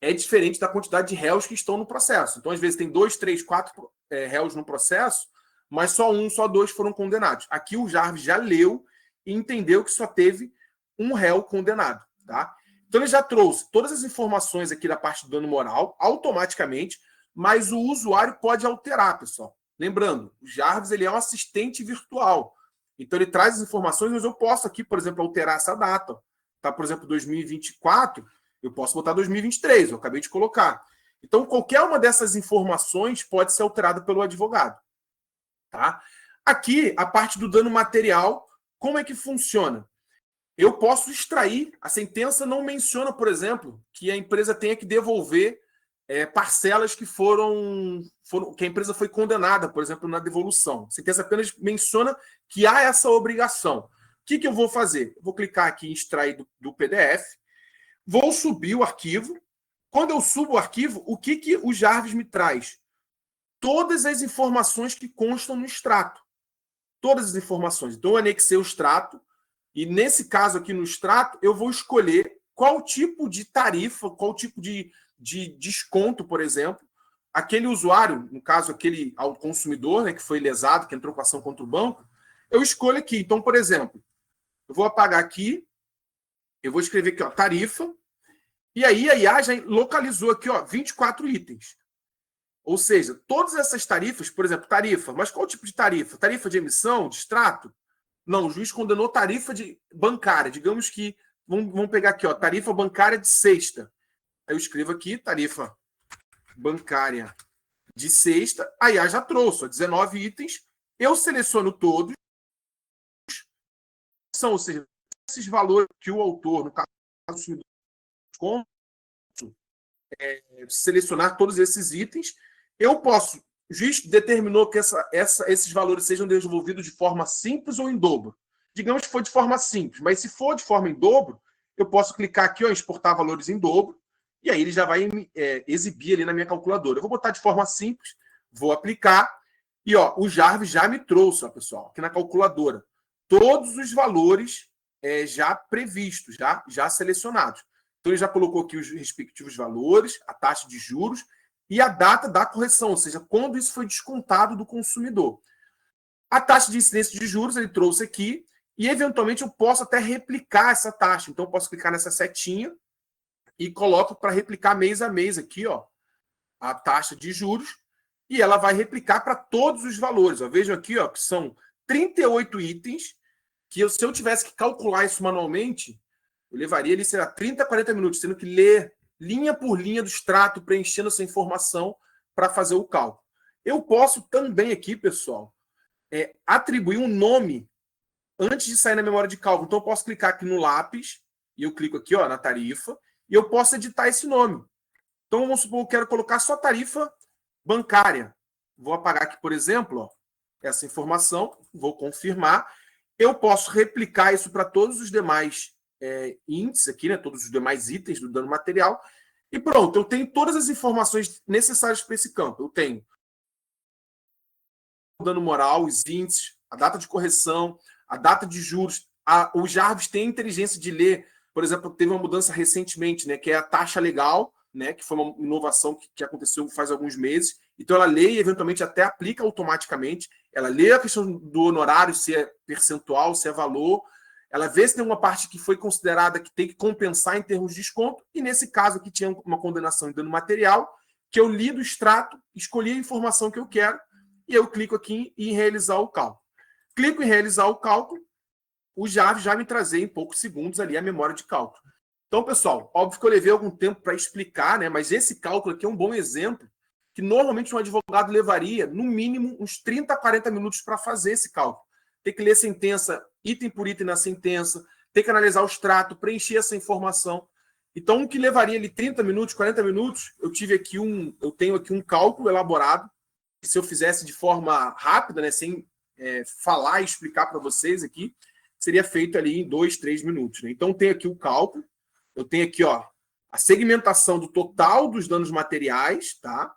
[SPEAKER 1] É diferente da quantidade de réus que estão no processo. Então, às vezes, tem 2, 3, 4 réus no processo, mas só 1, só 2 foram condenados. Aqui o Jarvis já leu e entendeu que só teve um réu condenado. Tá? Então, ele já trouxe todas as informações aqui da parte do dano moral, automaticamente, mas o usuário pode alterar, pessoal. Lembrando, o Jarvis ele é um assistente virtual. Então, ele traz as informações, mas eu posso aqui, por exemplo, alterar essa data. Tá? Por exemplo, 2024, eu posso botar 2023, eu acabei de colocar. Então, qualquer uma dessas informações pode ser alterada pelo advogado. Tá? Aqui, a parte do dano material, como é que funciona? Eu posso extrair, a sentença não menciona, por exemplo, que a empresa tenha que devolver parcelas que que a empresa foi condenada, por exemplo, na devolução. A sentença apenas menciona que há essa obrigação. O que eu vou fazer? Eu vou clicar aqui em extrair do PDF, vou subir o arquivo. Quando eu subo o arquivo, o que o Jarvis me traz? Todas as informações que constam no extrato. Todas as informações. Então, eu anexei o extrato, e nesse caso aqui no extrato, eu vou escolher qual tipo de tarifa, qual tipo de desconto, por exemplo, aquele usuário, no caso, aquele ao consumidor, né, que foi lesado, que entrou com ação contra o banco, eu escolho aqui. Então, por exemplo, eu vou apagar aqui, eu vou escrever aqui, ó, tarifa, e aí a IA já localizou aqui, ó, 24 itens. Ou seja, todas essas tarifas, por exemplo, tarifa, mas qual tipo de tarifa? Tarifa de emissão, de extrato? Não, o juiz condenou tarifa bancária. Digamos que, vamos pegar aqui, ó, tarifa bancária de sexta. Aí eu escrevo aqui, tarifa bancária de sexta, a IA já trouxe, ó, 19 itens, eu seleciono todos, ou seja, esses valores que o autor, no caso do consumidor, selecionar todos esses itens, eu posso, o juiz determinou que esses valores sejam devolvidos de forma simples ou em dobro. Digamos que for de forma simples, mas se for de forma em dobro, eu posso clicar aqui, ó, exportar valores em dobro, e aí ele já vai exibir ali na minha calculadora. Eu vou botar de forma simples, vou aplicar, e ó, o Jarvis já me trouxe, ó, pessoal, aqui na calculadora, todos os valores já previstos, já selecionados. Então, ele já colocou aqui os respectivos valores, a taxa de juros e a data da correção, ou seja, quando isso foi descontado do consumidor. A taxa de incidência de juros ele trouxe aqui e, eventualmente, eu posso até replicar essa taxa. Então, eu posso clicar nessa setinha e coloco para replicar mês a mês aqui, ó, a taxa de juros, e ela vai replicar para todos os valores. Ó. Vejam aqui, ó, que são 38 itens, que se eu tivesse que calcular isso manualmente, eu levaria ali, sei lá, 30, 40 minutos, tendo que ler linha por linha do extrato, preenchendo essa informação para fazer o cálculo. Eu posso também aqui, pessoal, atribuir um nome antes de sair na memória de cálculo. Então, eu posso clicar aqui no lápis, e eu clico aqui, ó, na tarifa, e eu posso editar esse nome. Então, vamos supor que eu quero colocar só tarifa bancária. Vou apagar aqui, por exemplo, ó, essa informação, vou confirmar. Eu posso replicar isso para todos os demais índices aqui, né, todos os demais itens do dano material, e pronto, eu tenho todas as informações necessárias para esse campo. Eu tenho o dano moral, os índices, a data de correção, a data de juros. O Jarvis tem a inteligência de ler, por exemplo, teve uma mudança recentemente, né, que é a taxa legal, né, que foi uma inovação que aconteceu faz alguns meses. Então, ela lê e, eventualmente, até aplica automaticamente. Ela lê a questão do honorário, se é percentual, se é valor. Ela vê se tem uma parte que foi considerada que tem que compensar em termos de desconto. E, nesse caso aqui, tinha uma condenação em dano material. que eu li do extrato, escolhi a informação que eu quero, e eu clico aqui em realizar o cálculo. Clico em realizar o cálculo, o Jarvis já me trazer em poucos segundos ali a memória de cálculo. Então, pessoal, óbvio que eu levei algum tempo para explicar, né? Mas esse cálculo aqui é um bom exemplo que normalmente um advogado levaria, no mínimo, uns 30 a 40 minutos para fazer esse cálculo. Tem que ler a sentença, item por item na sentença, tem que analisar o extrato, preencher essa informação. Então, o que levaria ali 30 minutos, 40 minutos, eu tenho aqui um cálculo elaborado, que se eu fizesse de forma rápida, né, sem falar e explicar para vocês aqui, seria feito ali em 2, 3 minutos. Né? Então, tenho aqui o cálculo, eu tenho aqui a segmentação do total dos danos materiais, tá?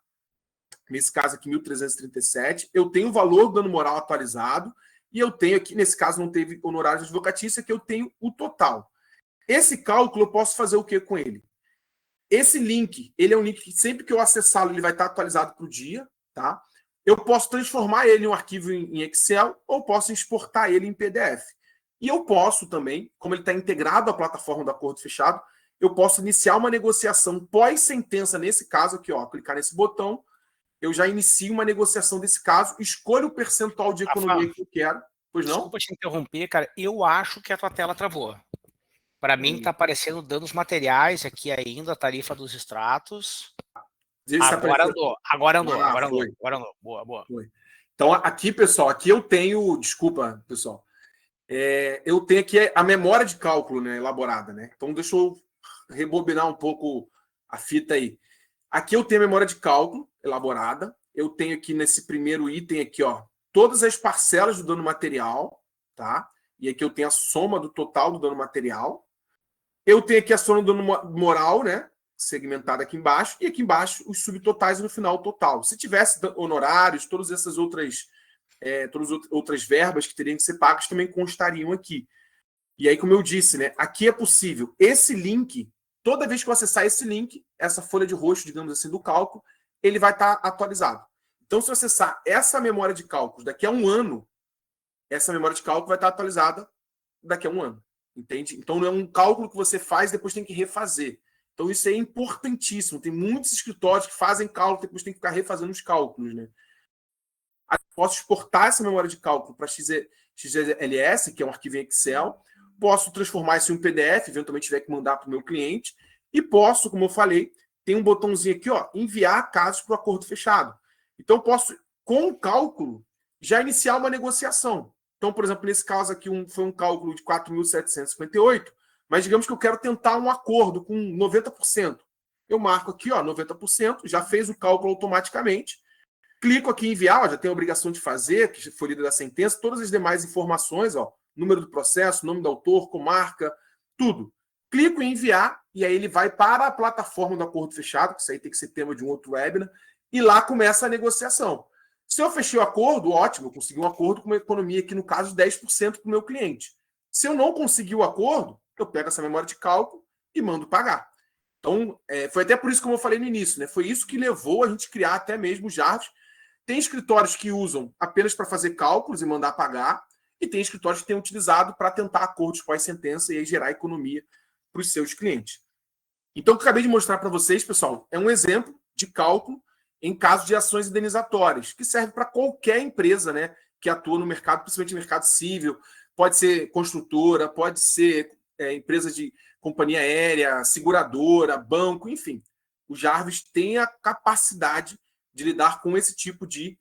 [SPEAKER 1] Nesse caso aqui, 1.337. Eu tenho o valor do dano moral atualizado, e eu tenho aqui, nesse caso não teve honorários advocatícia, que eu tenho o total. Esse cálculo eu posso fazer o que com ele? Esse link, ele é um link que sempre que eu acessá-lo, ele vai estar atualizado para o dia, tá? Eu posso transformar ele em um arquivo em Excel ou posso exportar ele em PDF. E eu posso também, como ele está integrado à plataforma do acordo fechado, eu posso iniciar uma negociação pós-sentença, nesse caso aqui, clicar nesse botão, eu já inicio uma negociação desse caso, escolho o percentual de economia que eu quero. Pois não?
[SPEAKER 2] Desculpa te interromper, cara. Eu acho que a tua tela travou. Para mim, está aparecendo danos materiais aqui ainda, a tarifa dos extratos. Agora andou, agora andou. Boa.
[SPEAKER 1] Foi. Então, aqui, pessoal, aqui eu tenho... Desculpa, pessoal. Eu tenho aqui a memória de cálculo, né, elaborada, né? Então, deixa eu rebobinar um pouco a fita aí. Aqui eu tenho a memória de cálculo elaborada. Eu tenho aqui nesse primeiro item aqui, todas as parcelas do dano material, tá? E aqui eu tenho a soma do total do dano material. Eu tenho aqui a soma do dano moral, né? Segmentada aqui embaixo. E aqui embaixo os subtotais e no final o total. Se tivesse honorários, todas essas outras verbas que teriam que ser pagas também constariam aqui. E aí, como eu disse, né? Aqui é possível. Esse link, toda vez que eu acessar esse link, essa folha de roxo, digamos assim, do cálculo, ele vai estar atualizado. Então, se eu acessar essa memória de cálculos daqui a um ano, essa memória de cálculo vai estar atualizada daqui a um ano. Entende? Então, não é um cálculo que você faz e depois tem que refazer. Então, isso é importantíssimo. Tem muitos escritórios que fazem cálculo e depois tem que ficar refazendo os cálculos. Né? Posso exportar essa memória de cálculo para XLS, que é um arquivo em Excel. Posso transformar isso em um PDF, eventualmente tiver que mandar para o meu cliente. E posso, como eu falei, tem um botãozinho aqui, enviar casos para o acordo fechado. Então, eu posso, com o cálculo, já iniciar uma negociação. Então, por exemplo, nesse caso aqui foi um cálculo de 4.758, mas digamos que eu quero tentar um acordo com 90%. Eu marco aqui, 90%, já fez o cálculo automaticamente. Clico aqui em enviar, já tem a obrigação de fazer, que foi lida da sentença, todas as demais informações, número do processo, nome do autor, comarca, tudo. Clico em enviar, e aí ele vai para a plataforma do acordo fechado, que isso aí tem que ser tema de um outro webinar, e lá começa a negociação. Se eu fechei o acordo, ótimo, eu consegui um acordo com uma economia aqui, no caso, de 10% para o meu cliente. Se eu não conseguir o acordo, eu pego essa memória de cálculo e mando pagar. Então, foi até por isso, como eu falei no início, né? Foi isso que levou a gente criar até mesmo o Jarvis. Tem escritórios que usam apenas para fazer cálculos e mandar pagar, e tem escritórios que têm utilizado para tentar acordos pós-sentença e aí gerar economia para os seus clientes. Então, o que eu acabei de mostrar para vocês, pessoal, é um exemplo de cálculo em caso de ações indenizatórias, que serve para qualquer empresa, né, que atua no mercado, principalmente no mercado civil. Pode ser construtora, pode ser empresa de companhia aérea, seguradora, banco, enfim. O Jarvis tem a capacidade de lidar com esse tipo de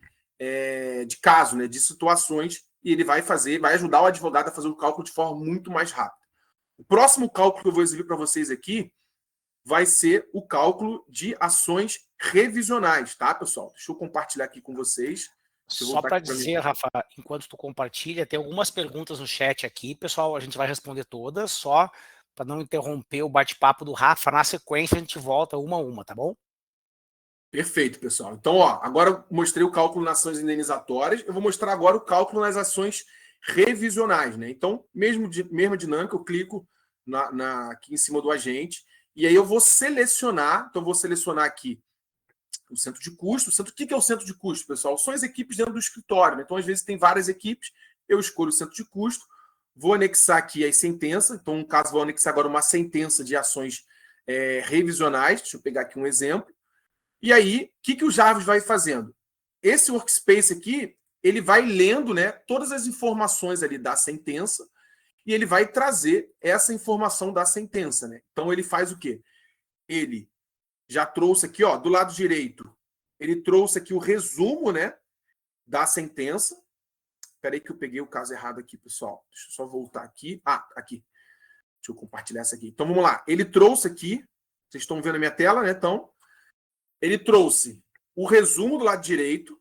[SPEAKER 1] caso, né, de situações, e ele vai ajudar o advogado a fazer o cálculo de forma muito mais rápida. O próximo cálculo que eu vou exibir para vocês aqui vai ser o cálculo de ações revisionais, tá, pessoal? Deixa eu compartilhar aqui com vocês.
[SPEAKER 2] Só para dizer, Rafa, enquanto tu compartilha, tem algumas perguntas no chat aqui, pessoal, a gente vai responder todas, só para não interromper o bate-papo do Rafa. Na sequência, a gente volta uma a uma, tá bom?
[SPEAKER 1] Perfeito, pessoal. Então, agora eu mostrei o cálculo nas ações indenizatórias, eu vou mostrar agora o cálculo nas ações revisionais, né? Então, mesma dinâmica, eu clico aqui em cima do agente, e aí eu vou selecionar, então eu vou selecionar aqui o centro de custo. O que é o centro de custo, pessoal? São as equipes dentro do escritório, né? Então, às vezes, tem várias equipes, eu escolho o centro de custo, vou anexar aqui as sentenças, então, no caso, vou anexar agora uma sentença de ações revisionais, deixa eu pegar aqui um exemplo, E aí, o que o Jarvis vai fazendo? Esse workspace aqui, ele vai lendo, né, todas as informações ali da sentença e ele vai trazer essa informação da sentença, né? Então ele faz o quê? Ele já trouxe aqui, ó, do lado direito, ele trouxe aqui o resumo, né, da sentença. Espera aí que eu peguei o caso errado aqui, pessoal. Deixa eu só voltar aqui. Ah, aqui. Deixa eu compartilhar essa aqui. Então vamos lá. Ele trouxe aqui, vocês estão vendo a minha tela, né? Então, ele trouxe o resumo do lado direito,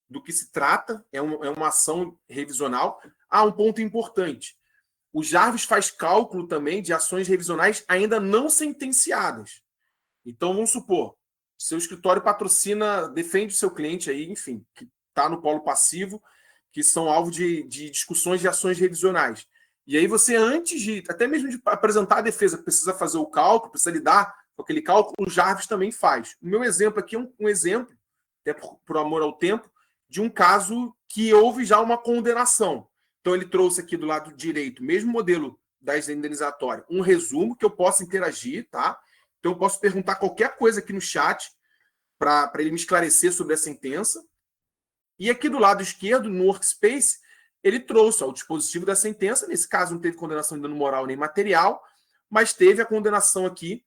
[SPEAKER 1] do que se trata, é uma ação revisional. Ah, um ponto importante. O Jarvis faz cálculo também de ações revisionais ainda não sentenciadas. Então, vamos supor, seu escritório patrocina, defende o seu cliente aí, enfim, que está no polo passivo, que são alvo de discussões de ações revisionais. E aí você, antes de, até mesmo de apresentar a defesa, precisa fazer o cálculo, precisa lidar com aquele cálculo, o Jarvis também faz. O meu exemplo aqui é um exemplo, até por amor ao tempo, de um caso que houve já uma condenação. Então, ele trouxe aqui do lado direito, mesmo modelo da indenizatória, um resumo que eu possa interagir, tá? Então, eu posso perguntar qualquer coisa aqui no chat para ele me esclarecer sobre a sentença. E aqui do lado esquerdo, no workspace, ele trouxe ó, o dispositivo da sentença. Nesse caso, não teve condenação de dano moral nem material, mas teve a condenação aqui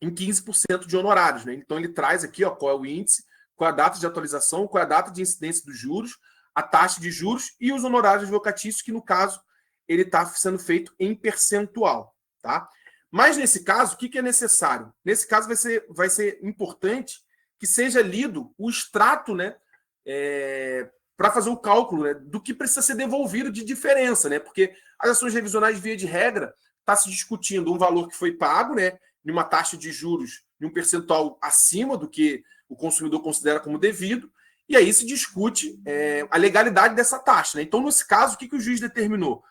[SPEAKER 1] em 15% de honorários, né? Então, ele traz aqui ó, qual é o índice, qual é a data de atualização, qual é a data de incidência dos juros, a taxa de juros e os honorários advocatícios, que no caso ele está sendo feito em percentual. Tá? Mas nesse caso, o que é necessário? Nesse caso vai ser importante que seja lido o extrato, né, para fazer o cálculo, né, do que precisa ser devolvido de diferença, né? Porque as ações revisionais, via de regra, está se discutindo um valor que foi pago, né, de uma taxa de juros de um percentual acima do que o consumidor considera como devido, e aí se discute a legalidade dessa taxa. Né? Então, nesse caso, o que o juiz determinou?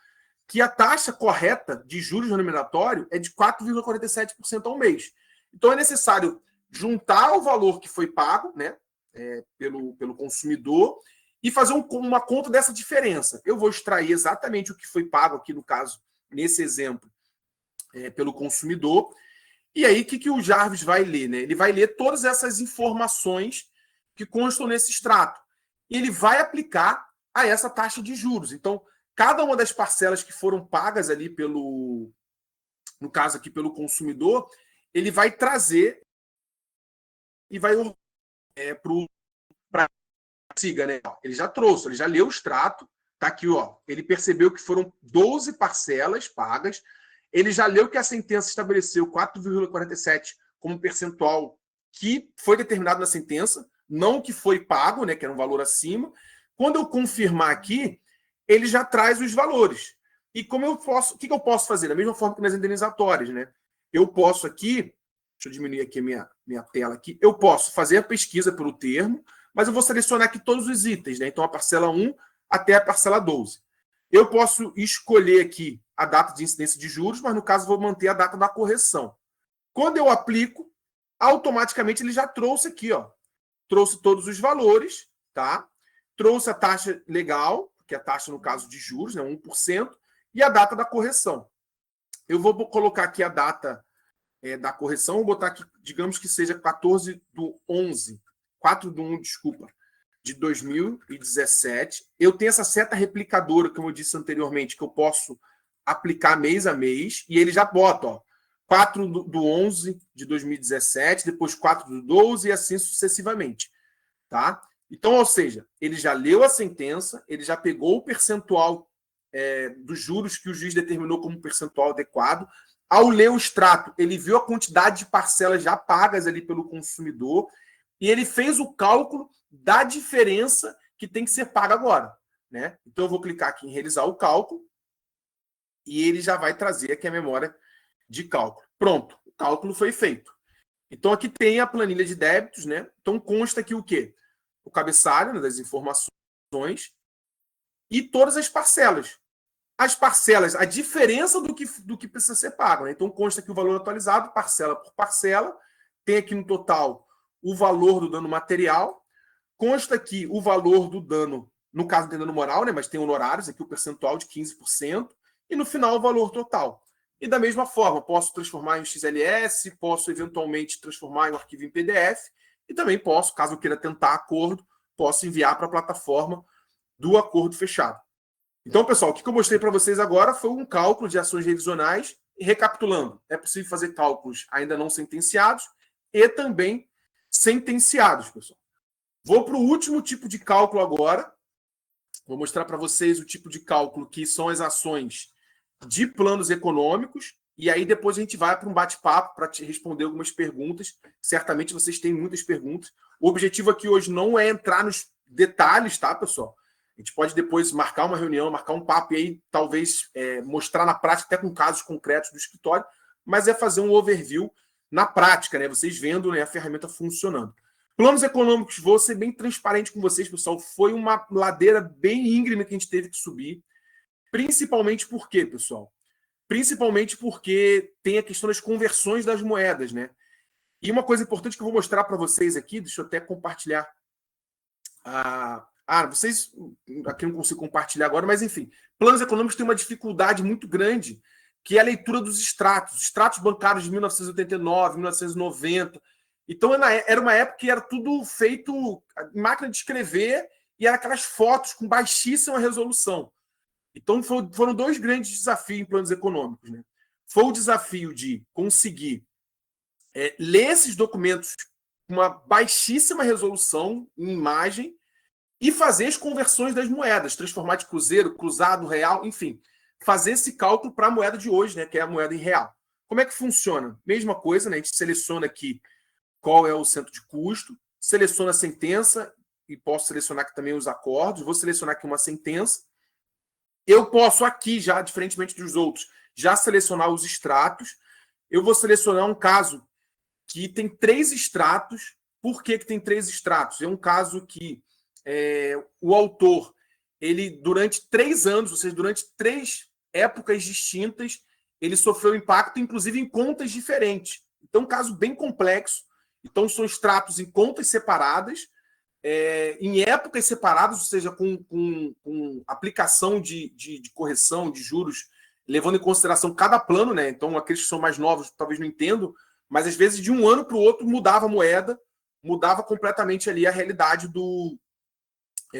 [SPEAKER 1] Que a taxa correta de juros remuneratório é de 4,47% ao mês. Então, é necessário juntar o valor que foi pago, né, pelo consumidor e fazer uma conta dessa diferença. Eu vou extrair exatamente o que foi pago aqui, no caso, nesse exemplo, pelo consumidor. E aí, o que o Jarvis vai ler? Né? Ele vai ler todas essas informações que constam nesse extrato. E ele vai aplicar a essa taxa de juros. Então, cada uma das parcelas que foram pagas ali no caso aqui, pelo consumidor, ele vai trazer e vai para a siga, né? Ele já trouxe, ele já leu o extrato, tá aqui, ó. Ele percebeu que foram 12 parcelas pagas. Ele já leu que a sentença estabeleceu 4,47 como percentual que foi determinado na sentença, não o que foi pago, né, que era um valor acima. Quando eu confirmar aqui, ele já traz os valores. E como eu posso, o que eu posso fazer? Da mesma forma que nas indenizatórias, né? Eu posso aqui, deixa eu diminuir aqui a minha tela aqui, eu posso fazer a pesquisa pelo termo, mas eu vou selecionar aqui todos os itens, né? Então a parcela 1 até a parcela 12. Eu posso escolher aqui a data de incidência de juros, mas no caso vou manter a data da correção. Quando eu aplico, automaticamente ele já trouxe aqui, ó. Trouxe todos os valores, tá? Trouxe a taxa legal, que é a taxa no caso de juros, né, 1%, e a data da correção. Eu vou colocar aqui a data da correção, vou botar aqui, digamos que seja 4/1, desculpa, de 2017. Eu tenho essa seta replicadora, como eu disse anteriormente, que eu posso aplicar mês a mês, e ele já bota, ó, 4/11 de 2017, depois 4/12 e assim sucessivamente, tá? Então, ou seja, ele já leu a sentença, ele já pegou o percentual dos juros que o juiz determinou como percentual adequado. Ao ler o extrato, ele viu a quantidade de parcelas já pagas ali pelo consumidor e ele fez o cálculo da diferença que tem que ser paga agora, né? Então, eu vou clicar aqui em realizar o cálculo e ele já vai trazer aqui a memória de cálculo. Pronto, o cálculo foi feito. Então, aqui tem a planilha de débitos, né? Então, consta aqui o quê? O cabeçalho, né, das informações e todas as parcelas. As parcelas, a diferença do que precisa ser pago. Né? Então, consta aqui o valor atualizado, parcela por parcela. Tem aqui no total o valor do dano material. Consta aqui o valor do dano, no caso tem dano moral, né? Mas tem honorários, aqui o percentual de 15%. E no final, o valor total. E da mesma forma, posso transformar em XLS, posso eventualmente transformar em um arquivo em PDF e também posso, caso eu queira tentar acordo, posso enviar para a plataforma do acordo fechado. Então, pessoal, o que eu mostrei para vocês agora foi um cálculo de ações revisionais. E recapitulando, é possível fazer cálculos ainda não sentenciados e também sentenciados, pessoal. Vou para o último tipo de cálculo agora. Vou mostrar para vocês o tipo de cálculo que são as ações de planos econômicos. E aí depois a gente vai para um bate-papo para te responder algumas perguntas. Certamente vocês têm muitas perguntas. O objetivo aqui hoje não é entrar nos detalhes, tá, pessoal? A gente pode depois marcar uma reunião, marcar um papo e aí talvez mostrar na prática, até com casos concretos do escritório, mas é fazer um overview na prática, né? Vocês vendo, né, a ferramenta funcionando. Planos econômicos, vou ser bem transparente com vocês, pessoal. Foi uma ladeira bem íngreme que a gente teve que subir. Principalmente por quê, pessoal? Principalmente porque tem a questão das conversões das moedas, né? E uma coisa importante que eu vou mostrar para vocês aqui, deixa eu até compartilhar vocês aqui não consigo compartilhar agora, mas enfim, planos econômicos têm uma dificuldade muito grande, que é a leitura dos extratos bancários de 1989, 1990. Então era uma época que era tudo feito em máquina de escrever e era aquelas fotos com baixíssima resolução. Então foram dois grandes desafios em planos econômicos, né? Foi o desafio de conseguir ler esses documentos com uma baixíssima resolução em imagem e fazer as conversões das moedas, transformar de cruzeiro, cruzado, real, enfim, fazer esse cálculo para a moeda de hoje, né, que é a moeda em real. Como é que funciona? Mesma coisa, né, a gente seleciona aqui qual é o centro de custo, seleciona a sentença, e posso selecionar aqui também os acordos, vou selecionar aqui uma sentença. Eu posso aqui, já, diferentemente dos outros, já selecionar os extratos. Eu vou selecionar um caso que tem 3 extratos. Por que tem 3 extratos? É um caso que o autor, ele durante 3 anos, ou seja, durante 3 épocas distintas, ele sofreu impacto, inclusive em contas diferentes. Então, um caso bem complexo. Então, são extratos em contas separadas, em épocas separadas, ou seja, com aplicação de correção de juros, levando em consideração cada plano, né? Então, aqueles que são mais novos talvez não entendam, mas às vezes de um ano para o outro mudava a moeda, mudava completamente ali a realidade do que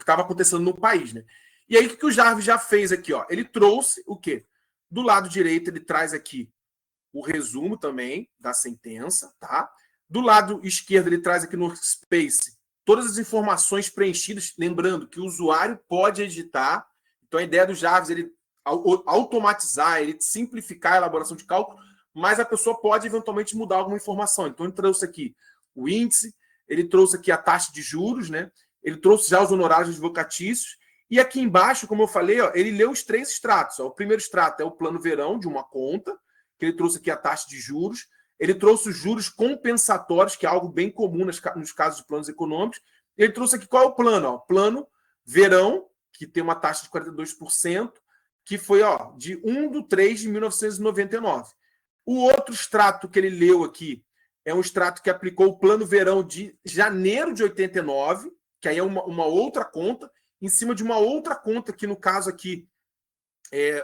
[SPEAKER 1] estava acontecendo no país, né? E aí, o que o Jarvis já fez aqui? Ó? Ele trouxe o quê? Do lado direito, ele traz aqui o resumo também da sentença, tá? Do lado esquerdo, ele traz aqui no Workspace todas as informações preenchidas, lembrando que o usuário pode editar. Então, a ideia do Jarvis é ele automatizar, ele simplificar a elaboração de cálculo, mas a pessoa pode eventualmente mudar alguma informação. Então, ele trouxe aqui o índice, ele trouxe aqui a taxa de juros, né? Ele trouxe já os honorários advocatícios. E aqui embaixo, como eu falei, ó, ele leu os 3 extratos. Ó. O primeiro extrato é o plano verão de uma conta, que ele trouxe aqui a taxa de juros. Ele trouxe os juros compensatórios, que é algo bem comum nos casos de planos econômicos. Ele trouxe aqui qual é o plano? Ó, plano verão, que tem uma taxa de 42%, que foi de 1/3/1999. O outro extrato que ele leu aqui é um extrato que aplicou o plano verão de janeiro de 89, que aí é uma outra conta, em cima de uma outra conta, que no caso aqui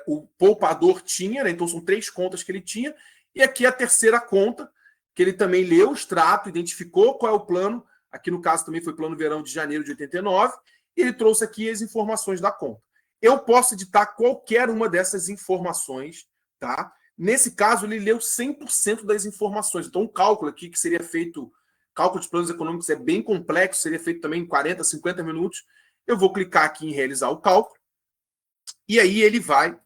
[SPEAKER 1] o poupador tinha, né? Então são 3 contas que ele tinha, e aqui a terceira conta, que ele também leu o extrato, identificou qual é o plano, aqui no caso também foi plano verão de janeiro de 89, e ele trouxe aqui as informações da conta. Eu posso editar qualquer uma dessas informações, tá? Nesse caso, ele leu 100% das informações. Então, o cálculo aqui que seria feito, cálculo de planos econômicos é bem complexo, seria feito também em 40, 50 minutos. Eu vou clicar aqui em realizar o cálculo, e aí ele vai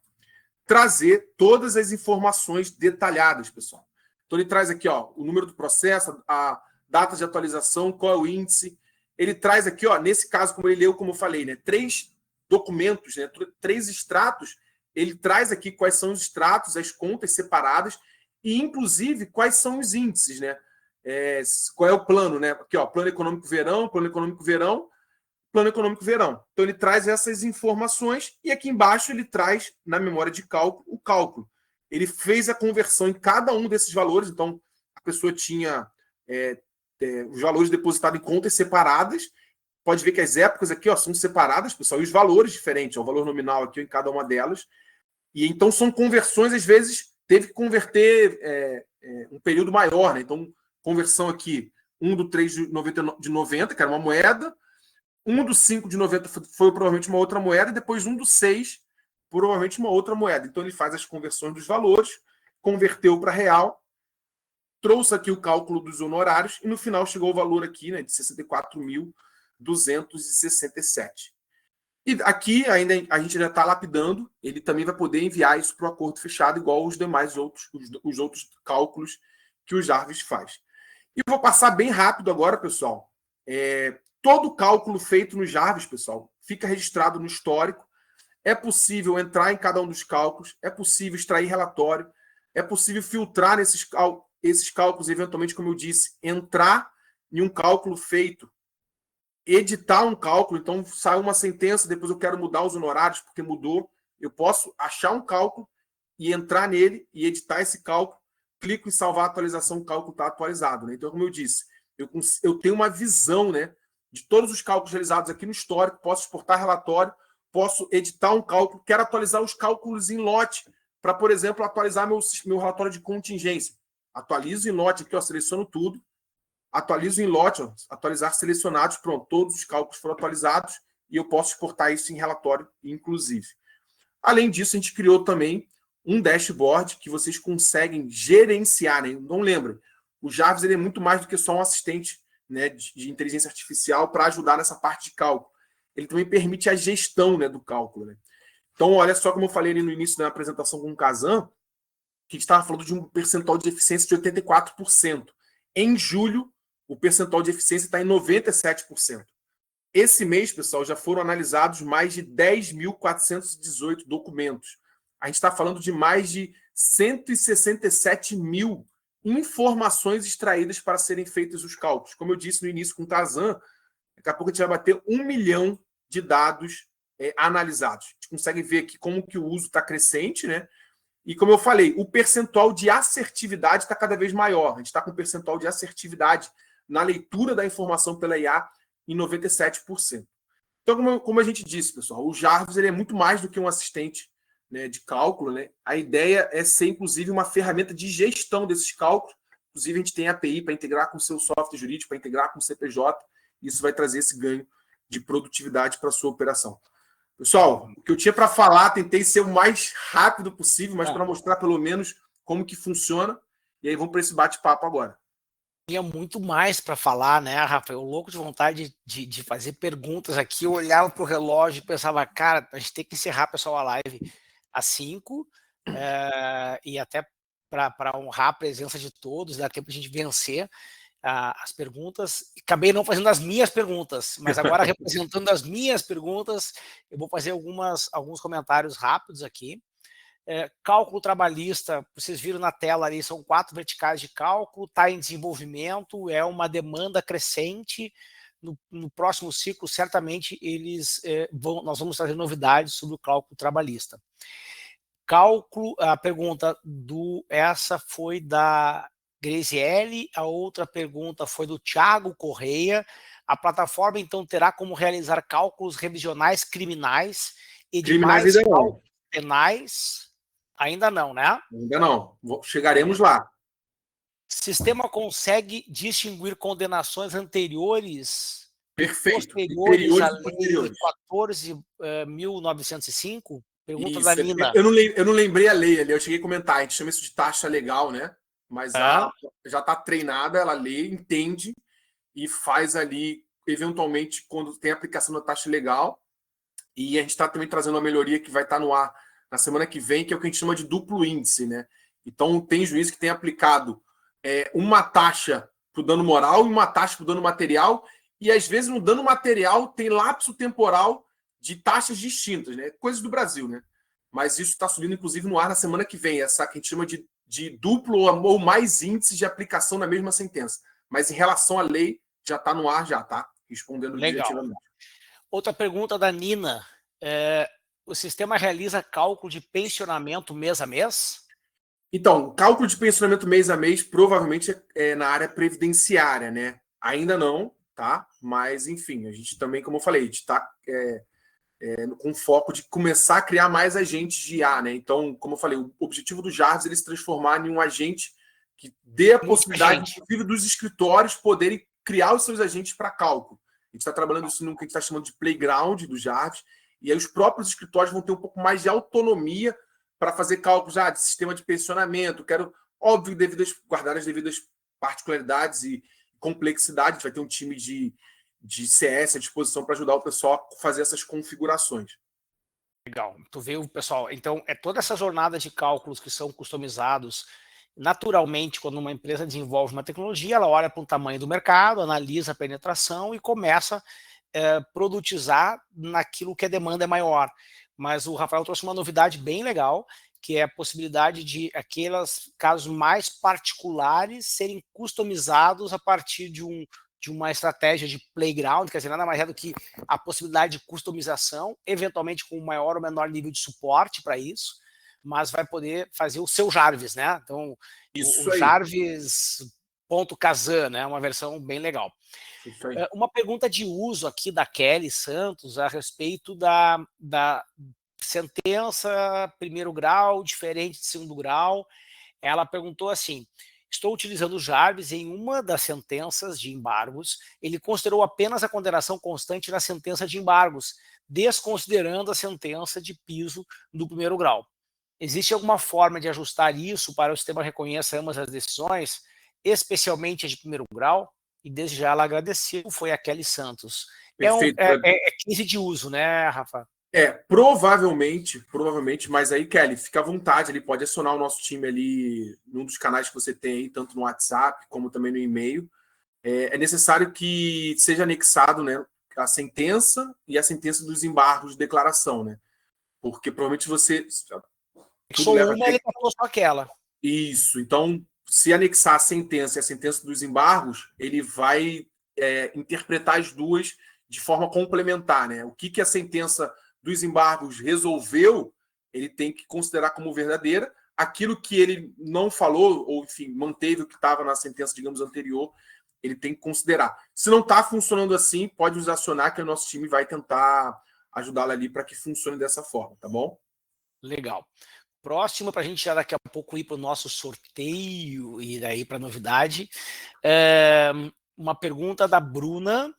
[SPEAKER 1] trazer todas as informações detalhadas, pessoal. Então, ele traz aqui o número do processo, a data de atualização, qual é o índice. Ele traz aqui, nesse caso, como ele leu, como eu falei, né, 3 documentos, né, 3 extratos. Ele traz aqui quais são os extratos, as contas separadas e, inclusive, quais são os índices, né? Qual é o plano, né? Aqui, plano econômico verão, plano econômico verão, plano econômico verão. Então, ele traz essas informações e aqui embaixo ele traz, na memória de cálculo, o cálculo. Ele fez a conversão em cada um desses valores. Então, a pessoa tinha os valores depositados em contas separadas. Pode ver que as épocas aqui são separadas, pessoal, e os valores diferentes. O valor nominal aqui em cada uma delas. E então são conversões, às vezes, teve que converter um período maior, né? Então, conversão aqui um do 3 de 90, que era uma moeda, um do 5 de 90 foi provavelmente uma outra moeda, e depois um do 6, provavelmente uma outra moeda. Então ele faz as conversões dos valores, converteu para real, trouxe aqui o cálculo dos honorários, e no final chegou o valor aqui, né, de 64.267. E aqui ainda a gente ainda está lapidando, ele também vai poder enviar isso para o acordo fechado, igual os demais os outros cálculos que o Jarvis faz. E vou passar bem rápido agora, pessoal. Todo cálculo feito no Jarvis, pessoal, fica registrado no histórico. É possível entrar em cada um dos cálculos, é possível extrair relatório, é possível filtrar esses cálculos, eventualmente, como eu disse, entrar em um cálculo feito, editar um cálculo, então sai uma sentença, depois eu quero mudar os honorários porque mudou, eu posso achar um cálculo e entrar nele e editar esse cálculo, clico em salvar a atualização, o cálculo está atualizado, né? Então, como eu disse, eu tenho uma visão, né, de todos os cálculos realizados aqui no histórico, posso exportar relatório, posso editar um cálculo, quero atualizar os cálculos em lote, para, por exemplo, atualizar meu relatório de contingência. Atualizo em lote aqui, ó, seleciono tudo, atualizo em lote, ó, atualizar selecionados, pronto, todos os cálculos foram atualizados e eu posso exportar isso em relatório, inclusive. Além disso, a gente criou também um dashboard que vocês conseguem gerenciar, né? Não lembrem, o Jarvis ele é muito mais do que só um assistente, né, de inteligência artificial para ajudar nessa parte de cálculo. Ele também permite a gestão, né, do cálculo. Né? Então, olha só como eu falei ali no início da apresentação com o Kazan, que a gente estava falando de um percentual de eficiência de 84%. Em julho, o percentual de eficiência está em 97%. Esse mês, pessoal, já foram analisados mais de 10.418 documentos. A gente está falando de mais de 167 mil informações extraídas para serem feitos os cálculos. Como eu disse no início com o Kazan, daqui a pouco a gente vai bater 1 milhão de dados analisados. A gente consegue ver aqui como que o uso está crescente, né? E como eu falei, o percentual de assertividade está cada vez maior. A gente está com um percentual de assertividade na leitura da informação pela IA em 97%. Então, como a gente disse, pessoal, o Jarvis ele é muito mais do que um assistente, né, de cálculo. Né? A ideia é ser, inclusive, uma ferramenta de gestão desses cálculos. Inclusive, a gente tem API para integrar com o seu software jurídico, para integrar com o CPJ. Isso vai trazer esse ganho de produtividade para a sua operação. Pessoal, o que eu tinha para falar, tentei ser o mais rápido possível, mas para mostrar pelo menos como que funciona. E aí vamos para esse bate-papo agora.
[SPEAKER 2] Tinha muito mais para falar, né, Rafael? Louco de vontade de fazer perguntas aqui. Eu olhava para o relógio e pensava, cara, a gente tem que encerrar, pessoal, a live às 5, e até para honrar a presença de todos, dá tempo a gente vencer as perguntas. Acabei não fazendo as minhas perguntas, mas agora representando as minhas perguntas, eu vou fazer alguns comentários rápidos aqui. Cálculo trabalhista, vocês viram na tela ali, são 4 verticais de cálculo, está em desenvolvimento, é uma demanda crescente. No próximo ciclo, certamente, nós vamos trazer novidades sobre o cálculo trabalhista. Cálculo, a pergunta essa foi da Graziele, a outra pergunta foi do Thiago Correia. A plataforma, então, terá como realizar cálculos revisionais criminais e demais cálculos penais? Ainda não, né?
[SPEAKER 1] Ainda não. Chegaremos lá.
[SPEAKER 2] Sistema consegue distinguir condenações anteriores?
[SPEAKER 1] Perfeito.
[SPEAKER 2] Posteriores à lei 14.905? Pergunta da Nina.
[SPEAKER 1] Eu não lembrei a lei ali, eu cheguei a comentar. A gente chama isso de taxa legal, né? Mas já está treinada, ela lê, entende e faz ali, eventualmente, quando tem aplicação da taxa legal. E a gente está também trazendo uma melhoria que vai estar no ar na semana que vem, que é o que a gente chama de duplo índice, né? Então, tem juiz que tem aplicado uma taxa para o dano moral e uma taxa para o dano material, e às vezes no dano material tem lapso temporal de taxas distintas, né? Coisas do Brasil, né? Mas isso está subindo, inclusive, no ar na semana que vem, essa que a gente chama de duplo ou mais índices de aplicação na mesma sentença. Mas em relação à lei, já está no ar, já, tá? Respondendo diretivamente.
[SPEAKER 2] Outra pergunta da Nina. O sistema realiza cálculo de pensionamento mês a mês?
[SPEAKER 1] Então, cálculo de pensionamento mês a mês provavelmente é na área previdenciária, né? Ainda não, tá? Mas, enfim, a gente também, como eu falei, a gente está com foco de começar a criar mais agentes de IA, né? Então, como eu falei, o objetivo do Jarvis é se transformar em um agente que dê a possibilidade, inclusive, dos escritórios poderem criar os seus agentes para cálculo. A gente está trabalhando isso no que a gente está chamando de playground do Jarvis, e aí os próprios escritórios vão ter um pouco mais de autonomia para fazer cálculos de sistema de pensionamento. Quero, óbvio, guardar as devidas particularidades e complexidade. A gente vai ter um time de CS à disposição para ajudar o pessoal a fazer essas configurações.
[SPEAKER 2] Legal. Tu vê, pessoal, então é toda essa jornada de cálculos que são customizados. Naturalmente, quando uma empresa desenvolve uma tecnologia, ela olha para o tamanho do mercado, analisa a penetração e começa a produtizar naquilo que a demanda é maior. Mas o Rafael trouxe uma novidade bem legal, que é a possibilidade de aqueles casos mais particulares serem customizados a partir de uma estratégia de playground, quer dizer, nada mais é do que a possibilidade de customização, eventualmente com um maior ou menor nível de suporte para isso, mas vai poder fazer o seu Jarvis, né? Então, o Jarvis.kazan, né? Uma versão bem legal. Uma pergunta de uso aqui da Kelly Santos a respeito da sentença primeiro grau, diferente de segundo grau. Ela perguntou assim: estou utilizando o Jarvis em uma das sentenças de embargos. Ele considerou apenas a condenação constante na sentença de embargos, desconsiderando a sentença de piso do primeiro grau. Existe alguma forma de ajustar isso para o sistema reconheça ambas as decisões, especialmente a de primeiro grau? E desde já ela agradeceu, foi a Kelly Santos.
[SPEAKER 1] Perfeito.
[SPEAKER 2] É case de uso, né, Rafa?
[SPEAKER 1] Provavelmente, mas aí, Kelly, fica à vontade, ele pode acionar o nosso time ali num dos canais que você tem aí, tanto no WhatsApp como também no e-mail. É necessário que seja anexado, né, a sentença e a sentença dos embargos de declaração, né? Porque provavelmente você...
[SPEAKER 2] Só uma, ele falou só aquela.
[SPEAKER 1] Isso, então, se anexar a sentença e a sentença dos embargos, ele vai interpretar as duas de forma complementar, né? O que a sentença dos embargos resolveu, ele tem que considerar como verdadeira. Aquilo que ele não falou, ou enfim, manteve o que estava na sentença, digamos, anterior, ele tem que considerar. Se não está funcionando assim, pode nos acionar que o nosso time vai tentar ajudá-lo ali para que funcione dessa forma, tá bom?
[SPEAKER 2] Legal. Próximo, para a gente já daqui a pouco ir para o nosso sorteio e daí para a novidade. Uma pergunta da Bruna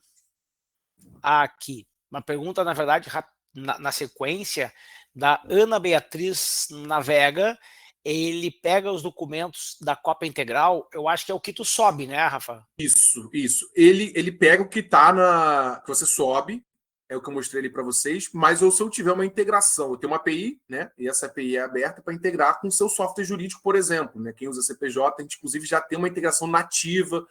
[SPEAKER 2] aqui. Uma pergunta, na verdade, na sequência, da Ana Beatriz Navega. Ele pega os documentos da Copa Integral, eu acho que é o que tu sobe, né, Rafa?
[SPEAKER 1] Isso. Ele pega o que está que você sobe, é o que eu mostrei ali para vocês, mas ou se eu tiver uma integração, eu tenho uma API, né? E essa API é aberta para integrar com o seu software jurídico, por exemplo, né? Quem usa CPJ, a gente inclusive já tem uma integração nativa,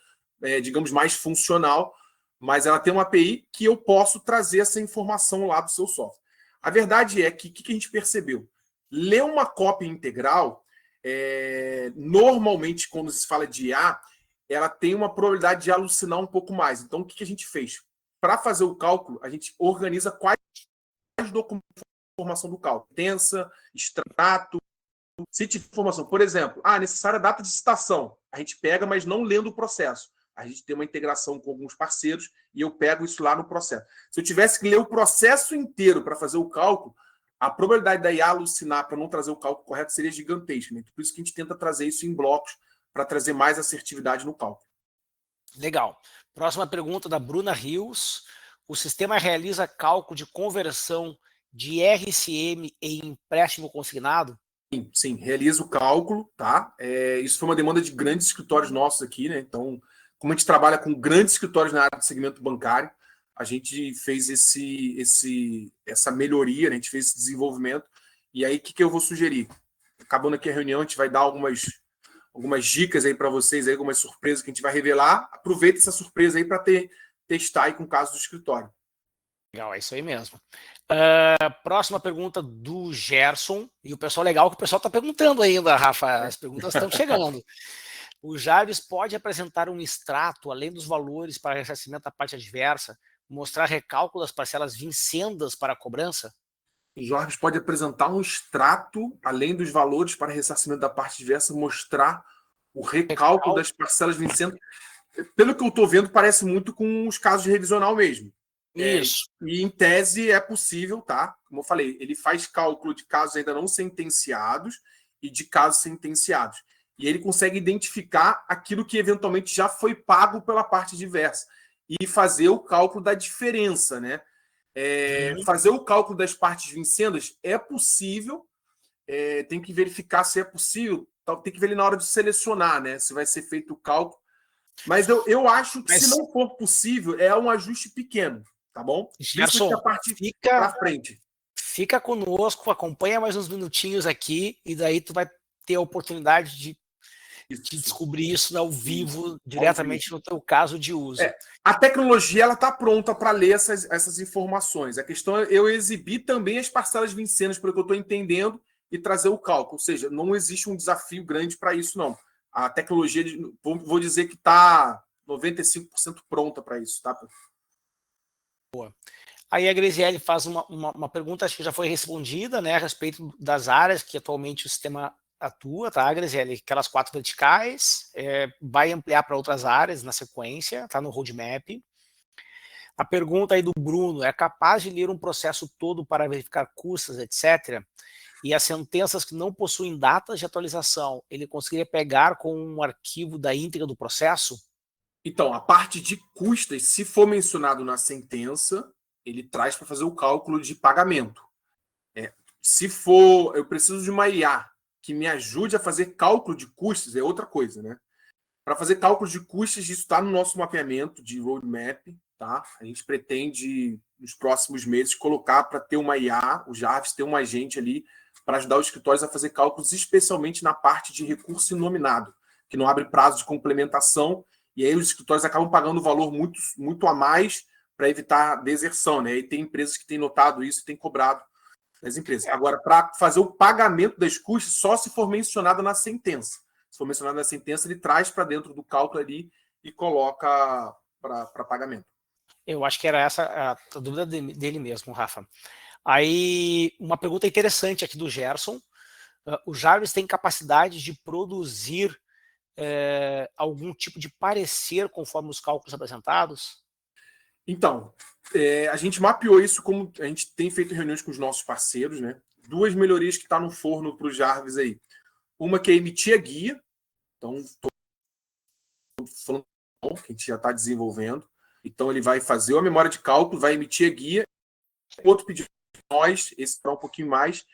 [SPEAKER 1] digamos, mais funcional, mas ela tem uma API que eu posso trazer essa informação lá do seu software. A verdade é que o que a gente percebeu? Ler uma cópia integral, normalmente, quando se fala de IA, ela tem uma probabilidade de alucinar um pouco mais. Então, o que a gente fez? Para fazer o cálculo, a gente organiza quais documentos de informação do cálculo. Sentença, extrato, cite de informação. Por exemplo, necessária data de citação. A gente pega, mas não lendo o processo. A gente tem uma integração com alguns parceiros e eu pego isso lá no processo. Se eu tivesse que ler o processo inteiro para fazer o cálculo, a probabilidade da IA alucinar para não trazer o cálculo correto seria gigantesca. Né? Por isso que a gente tenta trazer isso em blocos para trazer mais assertividade no cálculo.
[SPEAKER 2] Legal. Próxima pergunta da Bruna Rios. O sistema realiza cálculo de conversão de RCM em empréstimo consignado?
[SPEAKER 1] Sim, realiza o cálculo, tá? Isso foi uma demanda de grandes escritórios nossos aqui, né? Então, como a gente trabalha com grandes escritórios na área do segmento bancário, a gente fez essa melhoria, né? A gente fez esse desenvolvimento. E aí, o que eu vou sugerir? Acabando aqui a reunião, a gente vai dar algumas dicas aí para vocês, aí, algumas surpresas que a gente vai revelar. Aproveita essa surpresa aí para testar aí com o caso do escritório.
[SPEAKER 2] Legal, é isso aí mesmo. Próxima pergunta do Gerson. E o pessoal legal que o pessoal está perguntando ainda, Rafa. As perguntas estão chegando. O Jarvis pode apresentar um extrato, além dos valores para ressarcimento da parte adversa, mostrar recálculo das parcelas vincendas para a cobrança?
[SPEAKER 1] O Jarvis pode apresentar um extrato, além dos valores para ressarcimento da parte adversa, mostrar o recálculo das parcelas vincendas. Pelo que eu estou vendo, parece muito com os casos de revisional mesmo.
[SPEAKER 2] Isso.
[SPEAKER 1] E em tese é possível, tá? Como eu falei, ele faz cálculo de casos ainda não sentenciados e de casos sentenciados. e ele consegue identificar aquilo que eventualmente já foi pago pela parte diversa e fazer o cálculo da diferença, né? Fazer o cálculo das partes vincendas é possível, tem que verificar se é possível, tem que ver ali na hora de selecionar, né? Se vai ser feito o cálculo. Mas eu acho que, se não for possível, é um ajuste pequeno, tá bom?
[SPEAKER 2] Gerson,
[SPEAKER 1] a parte para frente.
[SPEAKER 2] Fica conosco, acompanha mais uns minutinhos aqui, e daí tu vai ter a oportunidade de descobrir isso ao vivo, diretamente no teu caso de uso.
[SPEAKER 1] A tecnologia está pronta para ler essas informações. A questão é eu exibir também as parcelas vincendas, pelo que eu estou entendendo, e trazer o cálculo. Ou seja, não existe um desafio grande para isso, não. A tecnologia, vou dizer que está 95% pronta para isso, tá?
[SPEAKER 2] Boa. Aí a Graziele faz uma pergunta, acho que já foi respondida, né, a respeito das áreas que atualmente o sistema atua, tá, Graziele? Aquelas 4 verticais, vai ampliar para outras áreas na sequência, tá no roadmap. A pergunta aí do Bruno, é capaz de ler um processo todo para verificar custas, etc., e as sentenças que não possuem datas de atualização, ele conseguiria pegar com um arquivo da íntegra do processo?
[SPEAKER 1] Então, a parte de custas, se for mencionado na sentença, ele traz para fazer o cálculo de pagamento. Se for, eu preciso de uma IA que me ajude a fazer cálculo de custos, é outra coisa, né? Para fazer cálculo de custos, isso está no nosso mapeamento de roadmap, tá? A gente pretende, nos próximos meses, colocar para ter uma IA, o Jarvis ter um agente ali para ajudar os escritórios a fazer cálculos, especialmente na parte de recurso inominado, que não abre prazo de complementação, e aí os escritórios acabam pagando um valor muito, muito a mais para evitar deserção, né? E tem empresas que têm notado isso e têm cobrado das empresas. Agora, para fazer o pagamento das custas, só se for mencionado na sentença. Se for mencionado na sentença, ele traz para dentro do cálculo ali e coloca para pagamento.
[SPEAKER 2] Eu acho que era essa a dúvida dele mesmo, Rafa. Aí, uma pergunta interessante aqui do Gerson. O Jarvis tem capacidade de produzir algum tipo de parecer conforme os cálculos apresentados?
[SPEAKER 1] Então, a gente mapeou isso, como a gente tem feito reuniões com os nossos parceiros, né? 2 melhorias que estão no forno para o Jarvis aí. Uma que é emitir a guia, então, estou falando que a gente já está desenvolvendo. Então, ele vai fazer a memória de cálculo, vai emitir a guia. Outro pedido de nós, esse para um pouquinho mais,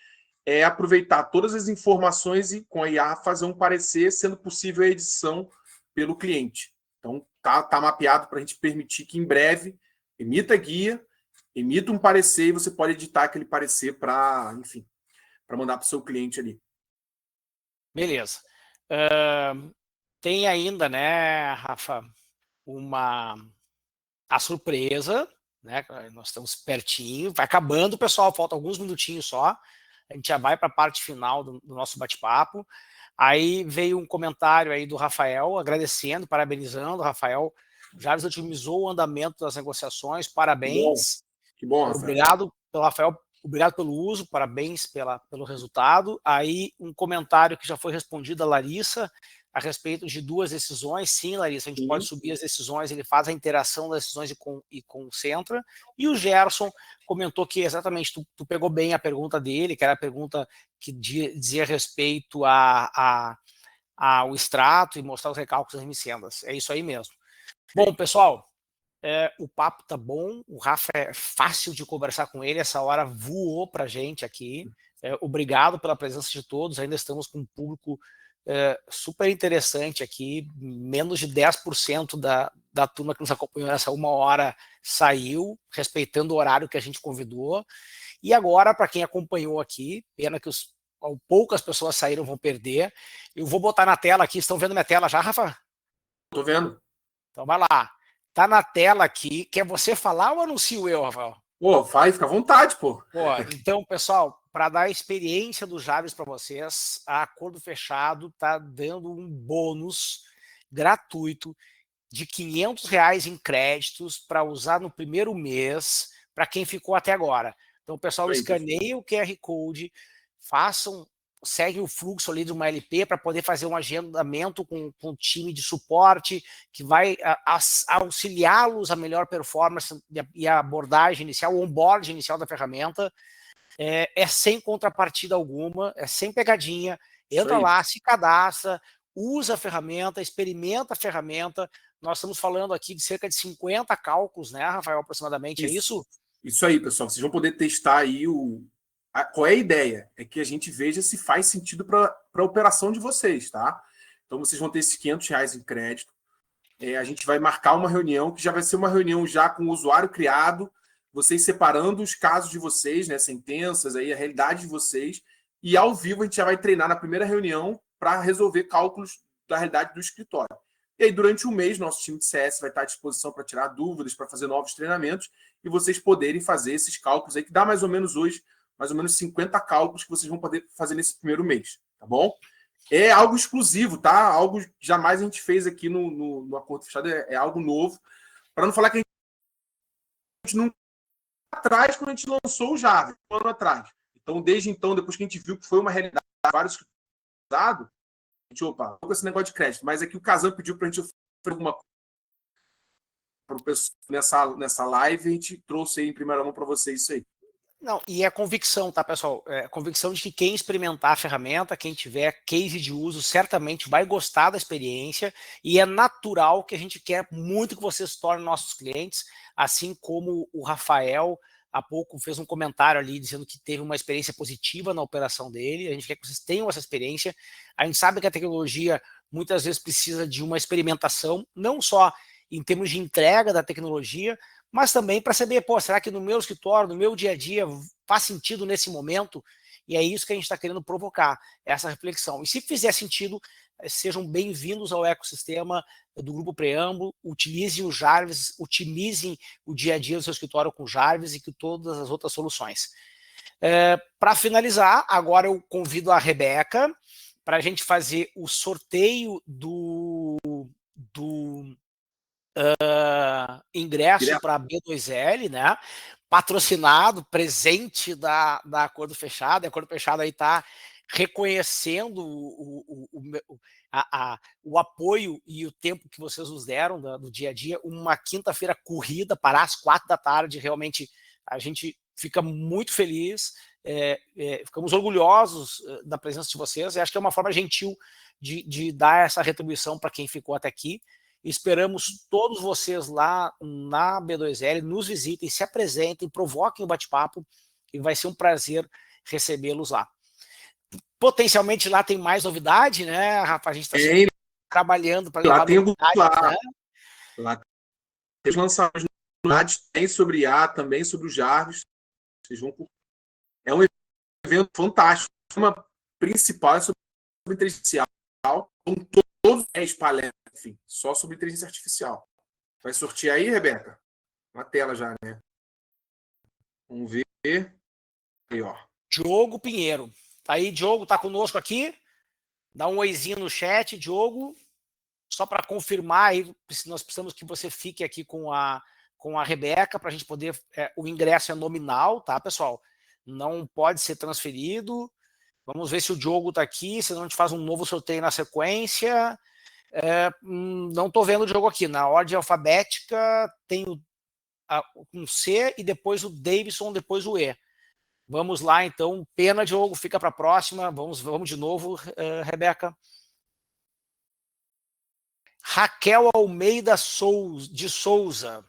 [SPEAKER 1] é aproveitar todas as informações e, com a IA, fazer um parecer, sendo possível a edição pelo cliente. Então, tá mapeado para a gente permitir que, em breve, emita a guia, emita um parecer e você pode editar aquele parecer para, enfim, para mandar para o seu cliente ali.
[SPEAKER 2] Beleza. Tem ainda, né, Rafa, a surpresa, né? Nós estamos pertinho, vai acabando, pessoal, falta alguns minutinhos só. A gente já vai para a parte final do nosso bate-papo. Aí veio um comentário aí do Rafael, agradecendo, parabenizando, Rafael. Jarvis otimizou o andamento das negociações, parabéns.
[SPEAKER 1] Que bom, Rafael.
[SPEAKER 2] Obrigado pelo Rafael, obrigado pelo uso, parabéns pelo resultado. Aí um comentário que já foi respondido a Larissa, a respeito de 2 decisões. Sim, Larissa, a gente pode subir as decisões, ele faz a interação das decisões e concentra. E o Gerson comentou que exatamente, tu pegou bem a pergunta dele, que era a pergunta que dizia respeito ao extrato e mostrar os recálculos das remissendas. É isso aí mesmo. Bom, pessoal, o papo tá bom, o Rafa é fácil de conversar com ele, essa hora voou pra gente aqui. Obrigado pela presença de todos, ainda estamos com um público super interessante aqui, menos de 10% da turma que nos acompanhou nessa 1 hora saiu, respeitando o horário que a gente convidou. E agora, para quem acompanhou aqui, pena que poucas pessoas saíram, vão perder. Eu vou botar na tela aqui, estão vendo minha tela já, Rafa?
[SPEAKER 1] Estou vendo.
[SPEAKER 2] Então vai lá. Tá na tela aqui. Quer você falar ou anuncio eu, Rafael?
[SPEAKER 1] Pô, fica à vontade, pô.
[SPEAKER 2] Então, pessoal, para dar a experiência do Jarvis para vocês, a Acordo Fechado tá dando um bônus gratuito de R$500 em créditos para usar no primeiro mês para quem ficou até agora. Então, pessoal, escaneia o QR Code, segue o fluxo ali de uma LP para poder fazer um agendamento com o time de suporte que vai auxiliá-los a melhor performance e a abordagem inicial, o onboard inicial da ferramenta. É sem contrapartida alguma, é sem pegadinha. Entra lá, se cadastra, usa a ferramenta, experimenta a ferramenta. Nós estamos falando aqui de cerca de 50 cálculos, né, Rafael, aproximadamente, é isso?
[SPEAKER 1] Isso aí, pessoal. Vocês vão poder testar aí qual é a ideia? É que a gente veja se faz sentido para a operação de vocês, tá? Então, vocês vão ter esses R$ 500 em crédito. A gente vai marcar uma reunião, que já vai ser uma reunião já com o usuário criado, vocês separando os casos de vocês, né, sentenças, aí, a realidade de vocês, e ao vivo a gente já vai treinar na primeira reunião para resolver cálculos da realidade do escritório. E aí, durante um mês, nosso time de CS vai estar à disposição para tirar dúvidas, para fazer novos treinamentos, e vocês poderem fazer esses cálculos aí, que dá mais ou menos hoje, mais ou menos 50 cálculos que vocês vão poder fazer nesse primeiro mês, tá bom? É algo exclusivo, tá? Algo que jamais a gente fez aqui no Acordo Fechado, é algo novo. Para não falar que a gente não atrás quando a gente lançou o Java, um ano atrás. Então, desde então, depois que a gente viu que foi uma realidade, vários usados, a gente, opa, com esse negócio de crédito. Mas é que o Kazan pediu para a gente oferecer alguma coisa para o pessoal nessa live, a gente trouxe aí em primeira mão para vocês isso aí.
[SPEAKER 2] Não, e é convicção, tá, pessoal? É convicção de que quem experimentar a ferramenta, quem tiver case de uso, certamente vai gostar da experiência, e é natural que a gente quer muito que vocês se tornem nossos clientes, assim como o Rafael há pouco fez um comentário ali dizendo que teve uma experiência positiva na operação dele. A gente quer que vocês tenham essa experiência. A gente sabe que a tecnologia muitas vezes precisa de uma experimentação, não só em termos de entrega da tecnologia, mas também para saber, pô, será que no meu escritório, no meu dia a dia, faz sentido nesse momento? E é isso que a gente está querendo provocar, essa reflexão. E se fizer sentido, sejam bem-vindos ao ecossistema do Grupo Preâmbulo, utilizem o Jarvis, otimizem o dia a dia do seu escritório com o Jarvis e com todas as outras soluções. Para finalizar, agora eu convido a Rebeca para a gente fazer o sorteio do ingresso para a B2L, né? Patrocinado, presente da Acordo Fechado. A Acordo Fechado aí está reconhecendo o apoio e o tempo que vocês nos deram do dia a dia. Uma quinta-feira corrida, parar às 4 da tarde, realmente a gente fica muito feliz, ficamos orgulhosos da presença de vocês, e acho que é uma forma gentil de dar essa retribuição para quem ficou até aqui. Esperamos todos vocês lá na B2L, nos visitem, se apresentem, provoquem o bate-papo, e vai ser um prazer recebê-los lá. Potencialmente lá tem mais novidade, né, Rafa? A gente está trabalhando para levar
[SPEAKER 1] novidades, né? Lá tem os lançamentos, tem sobre IA, também sobre o Jarvis. Vocês vão curtir. É um evento fantástico. O tema principal é sobre inteligência artificial, com todos os palestras, enfim, só sobre inteligência artificial. Vai sortear aí, Rebeca? Na tela já, né? Vamos ver. Aí, ó.
[SPEAKER 2] Diogo Pinheiro. Tá aí, Diogo, tá conosco aqui? Dá um oizinho no chat, Diogo. Só para confirmar aí, nós precisamos que você fique aqui com a Rebeca para a gente poder... o ingresso é nominal, tá, pessoal? Não pode ser transferido. Vamos ver se o Diogo tá aqui, senão a gente faz um novo sorteio na sequência. Não estou vendo o Diogo aqui. Na ordem alfabética tem um C e depois o Davidson, depois o E. Vamos lá, então. Pena, Diogo, fica para a próxima. Vamos de novo, Rebeca. Raquel Almeida de Souza.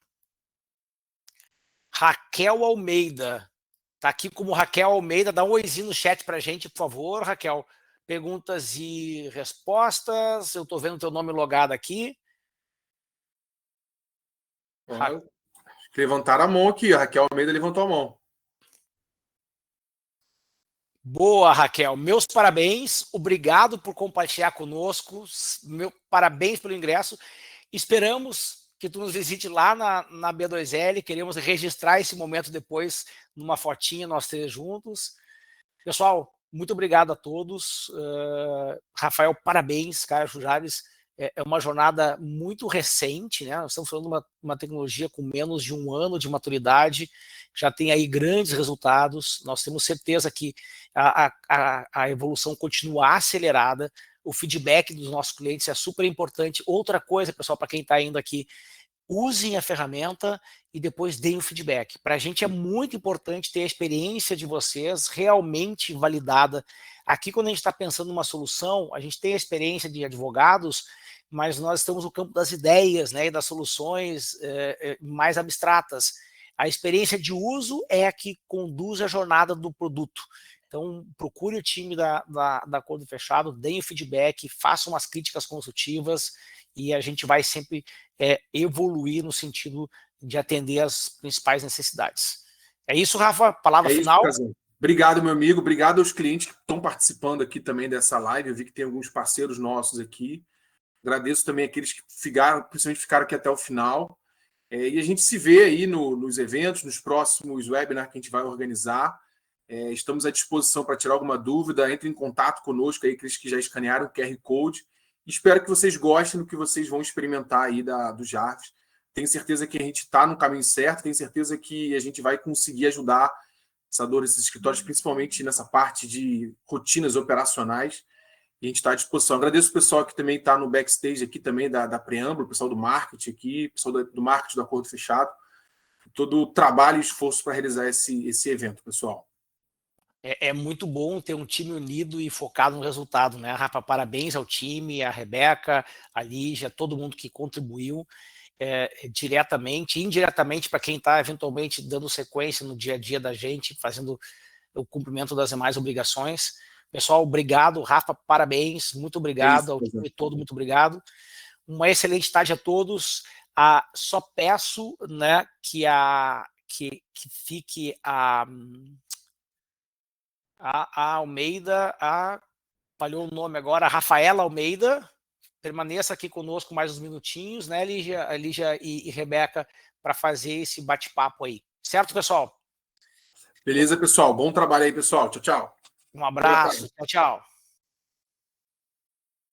[SPEAKER 2] Raquel Almeida. Está aqui como Raquel Almeida. Dá um oizinho no chat para a gente, por favor, Raquel. Perguntas e respostas. Eu estou vendo o teu nome logado aqui.
[SPEAKER 1] Levantaram a mão aqui. A Raquel Almeida levantou a mão.
[SPEAKER 2] Boa, Raquel. Meus parabéns. Obrigado por compartilhar conosco. Parabéns pelo ingresso. Esperamos que tu nos visite lá na B2L. Queremos registrar esse momento depois numa fotinha, nós três juntos. Pessoal, muito obrigado a todos. Rafael, parabéns, cara, Jarvis. É uma jornada muito recente, né? Nós estamos falando de uma tecnologia com menos de 1 ano de maturidade, já tem aí grandes resultados. Nós temos certeza que a evolução continua acelerada. O feedback dos nossos clientes é super importante. Outra coisa, pessoal, para quem está indo aqui, usem a ferramenta e depois deem o feedback. Para a gente é muito importante ter a experiência de vocês realmente validada. Aqui, quando a gente está pensando numa solução, a gente tem a experiência de advogados, mas nós estamos no campo das ideias, né, e das soluções mais abstratas. A experiência de uso é a que conduz a jornada do produto. Então, procure o time da Acordo Fechado, deem o feedback, façam umas críticas construtivas e a gente vai sempre evoluir no sentido de atender as principais necessidades. É isso, Rafa? Palavra final.
[SPEAKER 1] Isso, obrigado, meu amigo. Obrigado aos clientes que estão participando aqui também dessa live. Eu vi que tem alguns parceiros nossos aqui. Agradeço também aqueles que principalmente ficaram aqui até o final. E a gente se vê aí nos eventos, nos próximos webinars que a gente vai organizar. Estamos à disposição para tirar alguma dúvida. Entre em contato conosco aí, aqueles que já escanearam o QR Code. Espero que vocês gostem do que vocês vão experimentar aí do Jarvis. Tenho certeza que a gente está no caminho certo, tenho certeza que a gente vai conseguir ajudar esses escritórios, principalmente nessa parte de rotinas operacionais. E a gente está à disposição. Agradeço o pessoal que também está no backstage aqui também da Preâmbulo, o pessoal do marketing aqui, o pessoal do marketing do Acordo Fechado. Todo o trabalho e esforço para realizar esse evento, pessoal.
[SPEAKER 2] É muito bom ter um time unido e focado no resultado, né, Rafa? Parabéns ao time, a Rebeca, a Lígia, todo mundo que contribuiu diretamente e indiretamente para quem está eventualmente dando sequência no dia a dia da gente, fazendo o cumprimento das demais obrigações. Pessoal, obrigado. Rafa, parabéns. Muito obrigado ao time todo, muito obrigado. Uma excelente tarde a todos. Só peço, né, que fique a Almeida, falhou o nome agora, a Rafaela Almeida, permaneça aqui conosco mais uns minutinhos, né, Lígia e Rebeca, para fazer esse bate-papo aí. Certo, pessoal?
[SPEAKER 1] Beleza, pessoal. Bom trabalho aí, pessoal. Tchau, tchau.
[SPEAKER 2] Um abraço. Tchau, tchau.